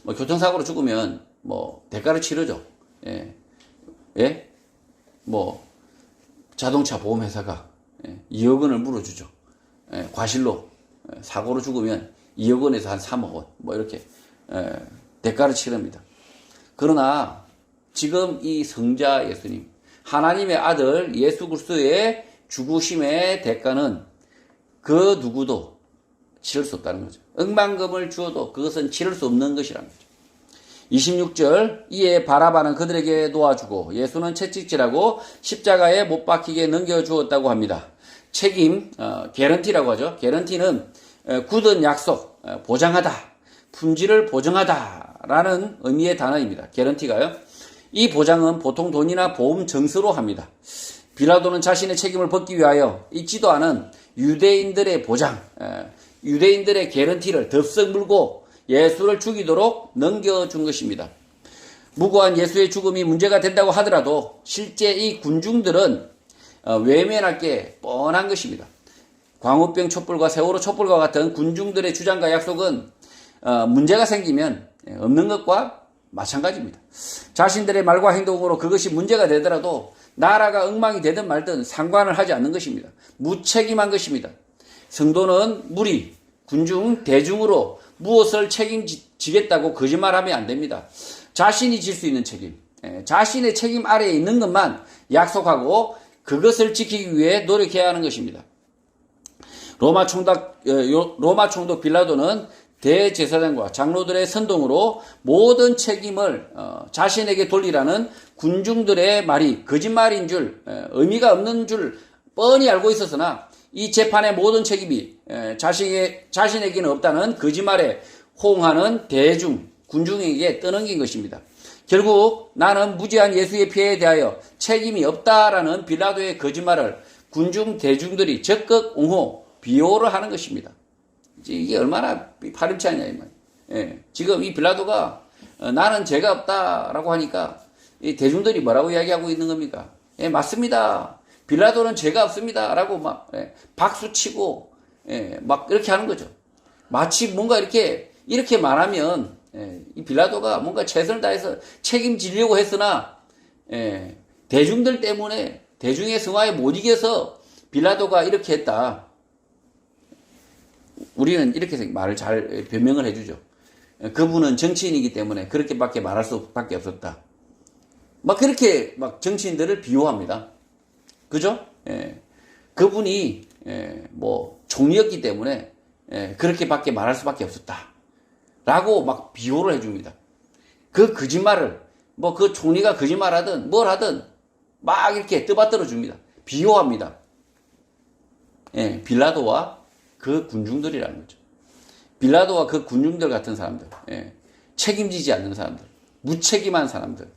교통사고로 죽으면 대가를 치르죠. 자동차 보험회사가 2억 원을 물어주죠. 과실로 사고로 죽으면 2억 원에서 한 3억 원 이렇게 대가를 치릅니다. 그러나 지금 이 성자 예수님, 하나님의 아들 예수 그리스도의 죽으심의 대가는 그 누구도 치를 수 없다는 거죠. 억만금을 주어도 그것은 치를 수 없는 것이라는 거죠. 26절 이에 바라바는 그들에게 놓아주고 예수는 채찍질하고 십자가에 못 박히게 넘겨주었다고 합니다. 책임, 개런티라고 하죠. 개런티는 굳은 약속, 보장하다, 품질을 보증하다라는 의미의 단어입니다. 개런티가요. 이 보장은 보통 돈이나 보험 증서로 합니다. 빌라도는 자신의 책임을 벗기 위하여 잊지도 않은 유대인들의 보장, 유대인들의 개런티를 덥석 물고 예수를 죽이도록 넘겨준 것입니다. 무고한 예수의 죽음이 문제가 된다고 하더라도 실제 이 군중들은 외면할 게 뻔한 것입니다. 광우병 촛불과 세월호 촛불과 같은 군중들의 주장과 약속은 문제가 생기면 없는 것과 마찬가지입니다. 자신들의 말과 행동으로 그것이 문제가 되더라도 나라가 엉망이 되든 말든 상관을 하지 않는 것입니다. 무책임한 것입니다. 성도는 무리, 군중, 대중으로 무엇을 책임지겠다고 거짓말하면 안 됩니다. 자신이 질 수 있는 책임, 자신의 책임 아래에 있는 것만 약속하고 그것을 지키기 위해 노력해야 하는 것입니다. 로마 총독 빌라도는 대제사장과 장로들의 선동으로 모든 책임을 자신에게 돌리라는 군중들의 말이 거짓말인 줄, 의미가 없는 줄 뻔히 알고 있었으나 이 재판의 모든 책임이 자신에게는 없다는 거짓말에 호응하는 대중, 군중에게 떠넘긴 것입니다. 결국 나는 무죄한 예수의 피해에 대하여 책임이 없다라는 빌라도의 거짓말을 군중 대중들이 적극 옹호, 비호를 하는 것입니다. 이게 얼마나 파렴치 않냐 이 말. 예, 지금 이 빌라도가 나는 죄가 없다라고 하니까 이 대중들이 뭐라고 이야기하고 있는 겁니까? 예, 맞습니다. 빌라도는 죄가 없습니다라고 막 박수치고 막 이렇게 하는 거죠. 마치 뭔가 이렇게 말하면 이 빌라도가 뭔가 최선을 다해서 책임지려고 했으나 대중들 때문에 대중의 성화에 못 이겨서 빌라도가 이렇게 했다. 우리는 이렇게 말을 잘 변명을 해주죠. 그분은 정치인이기 때문에 그렇게밖에 말할 수밖에 없었다. 막 그렇게 막 정치인들을 비호합니다. 그죠? 그분이 뭐 총리였기 때문에 그렇게밖에 말할 수밖에 없었다. 라고 막 비호를 해줍니다. 그 거짓말을 뭐 그 총리가 거짓말하든 뭘 하든 막 이렇게 떠받들어 줍니다. 비호합니다. 빌라도와 그 군중들이라는 거죠. 빌라도와 그 군중들 같은 사람들, 책임지지 않는 사람들, 무책임한 사람들,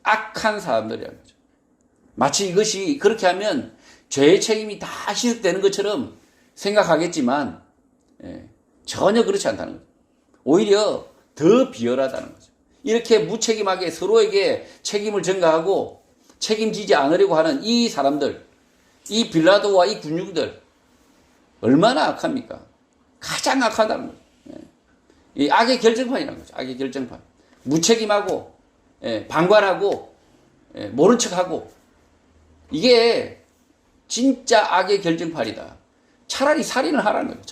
악한 사람들이라는 거죠. 마치 이것이 그렇게 하면 죄의 책임이 다 희석되는 것처럼 생각하겠지만 전혀 그렇지 않다는 거죠. 오히려 더 비열하다는 거죠. 이렇게 무책임하게 서로에게 책임을 전가하고 책임지지 않으려고 하는 이 사람들, 이 빌라도와 이 군중들 얼마나 악합니까? 가장 악하다는 거죠. 이 악의 결정판이라는 거죠. 악의 결정판. 무책임하고 방관하고 모른 척하고 이게 진짜 악의 결정판이다. 차라리 살인을 하라는 거죠.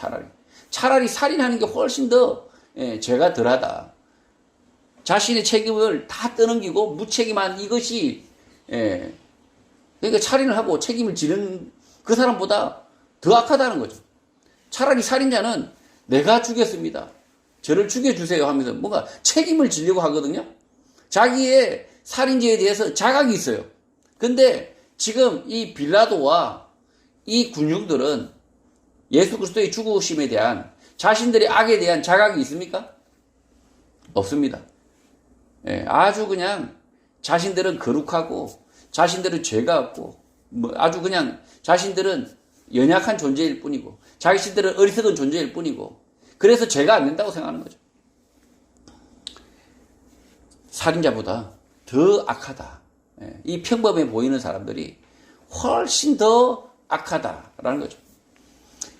차라리 살인하는 게 훨씬 더 죄가 덜하다. 자신의 책임을 다 떠넘기고 무책임한 이것이 그러니까 살인을 하고 책임을 지는 그 사람보다 더 악하다는 거죠. 차라리 살인자는 내가 죽였습니다. 저를 죽여주세요 하면서 뭔가 책임을 지려고 하거든요. 자기의 살인죄에 대해서 자각이 있어요. 근데 지금 이 빌라도와 이 군중들은 예수 그리스도의 죽으심에 대한 자신들의 악에 대한 자각이 있습니까? 없습니다. 아주 그냥 자신들은 거룩하고 자신들은 죄가 없고 아주 그냥 자신들은 연약한 존재일 뿐이고 자신들은 어리석은 존재일 뿐이고 그래서 죄가 안 된다고 생각하는 거죠. 살인자보다 더 악하다. 이 평범해 보이는 사람들이 훨씬 더 악하다라는 거죠.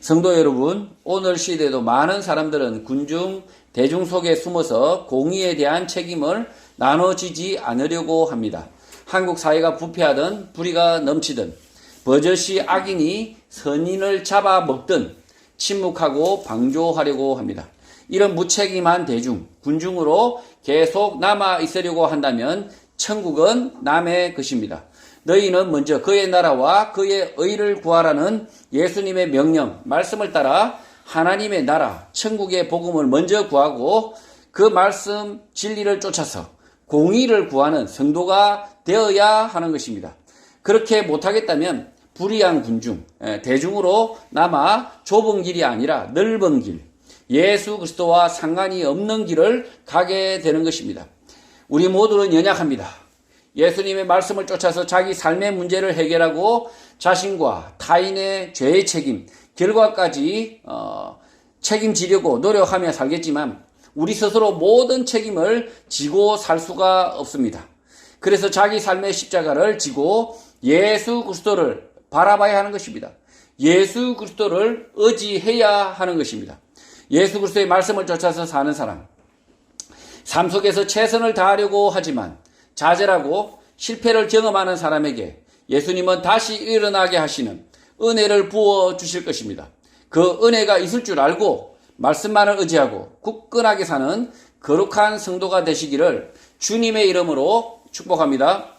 성도 여러분, 오늘 시대에도 많은 사람들은 군중, 대중 속에 숨어서 공의에 대한 책임을 나눠지지 않으려고 합니다. 한국 사회가 부패하든 불의가 넘치든 버젓이 악인이 선인을 잡아먹든 침묵하고 방조하려고 합니다. 이런 무책임한 대중, 군중으로 계속 남아 있으려고 한다면 천국은 남의 것입니다. 너희는 먼저 그의 나라와 그의 의를 구하라는 예수님의 명령, 말씀을 따라 하나님의 나라, 천국의 복음을 먼저 구하고 그 말씀 진리를 쫓아서 공의를 구하는 성도가 되어야 하는 것입니다. 그렇게 못하겠다면 불의한 군중, 대중으로 남아 좁은 길이 아니라 넓은 길, 예수 그리스도와 상관이 없는 길을 가게 되는 것입니다. 우리 모두는 연약합니다. 예수님의 말씀을 쫓아서 자기 삶의 문제를 해결하고 자신과 타인의 죄의 책임, 결과까지 책임지려고 노력하며 살겠지만 우리 스스로 모든 책임을 지고 살 수가 없습니다. 그래서 자기 삶의 십자가를 지고 예수 그리스도를 바라봐야 하는 것입니다. 예수 그리스도를 의지해야 하는 것입니다. 예수 그리스도의 말씀을 쫓아서 사는 사람, 삶 속에서 최선을 다하려고 하지만 좌절하고 실패를 경험하는 사람에게 예수님은 다시 일어나게 하시는 은혜를 부어주실 것입니다. 그 은혜가 있을 줄 알고 말씀만을 의지하고 굳건하게 사는 거룩한 성도가 되시기를 주님의 이름으로 축복합니다.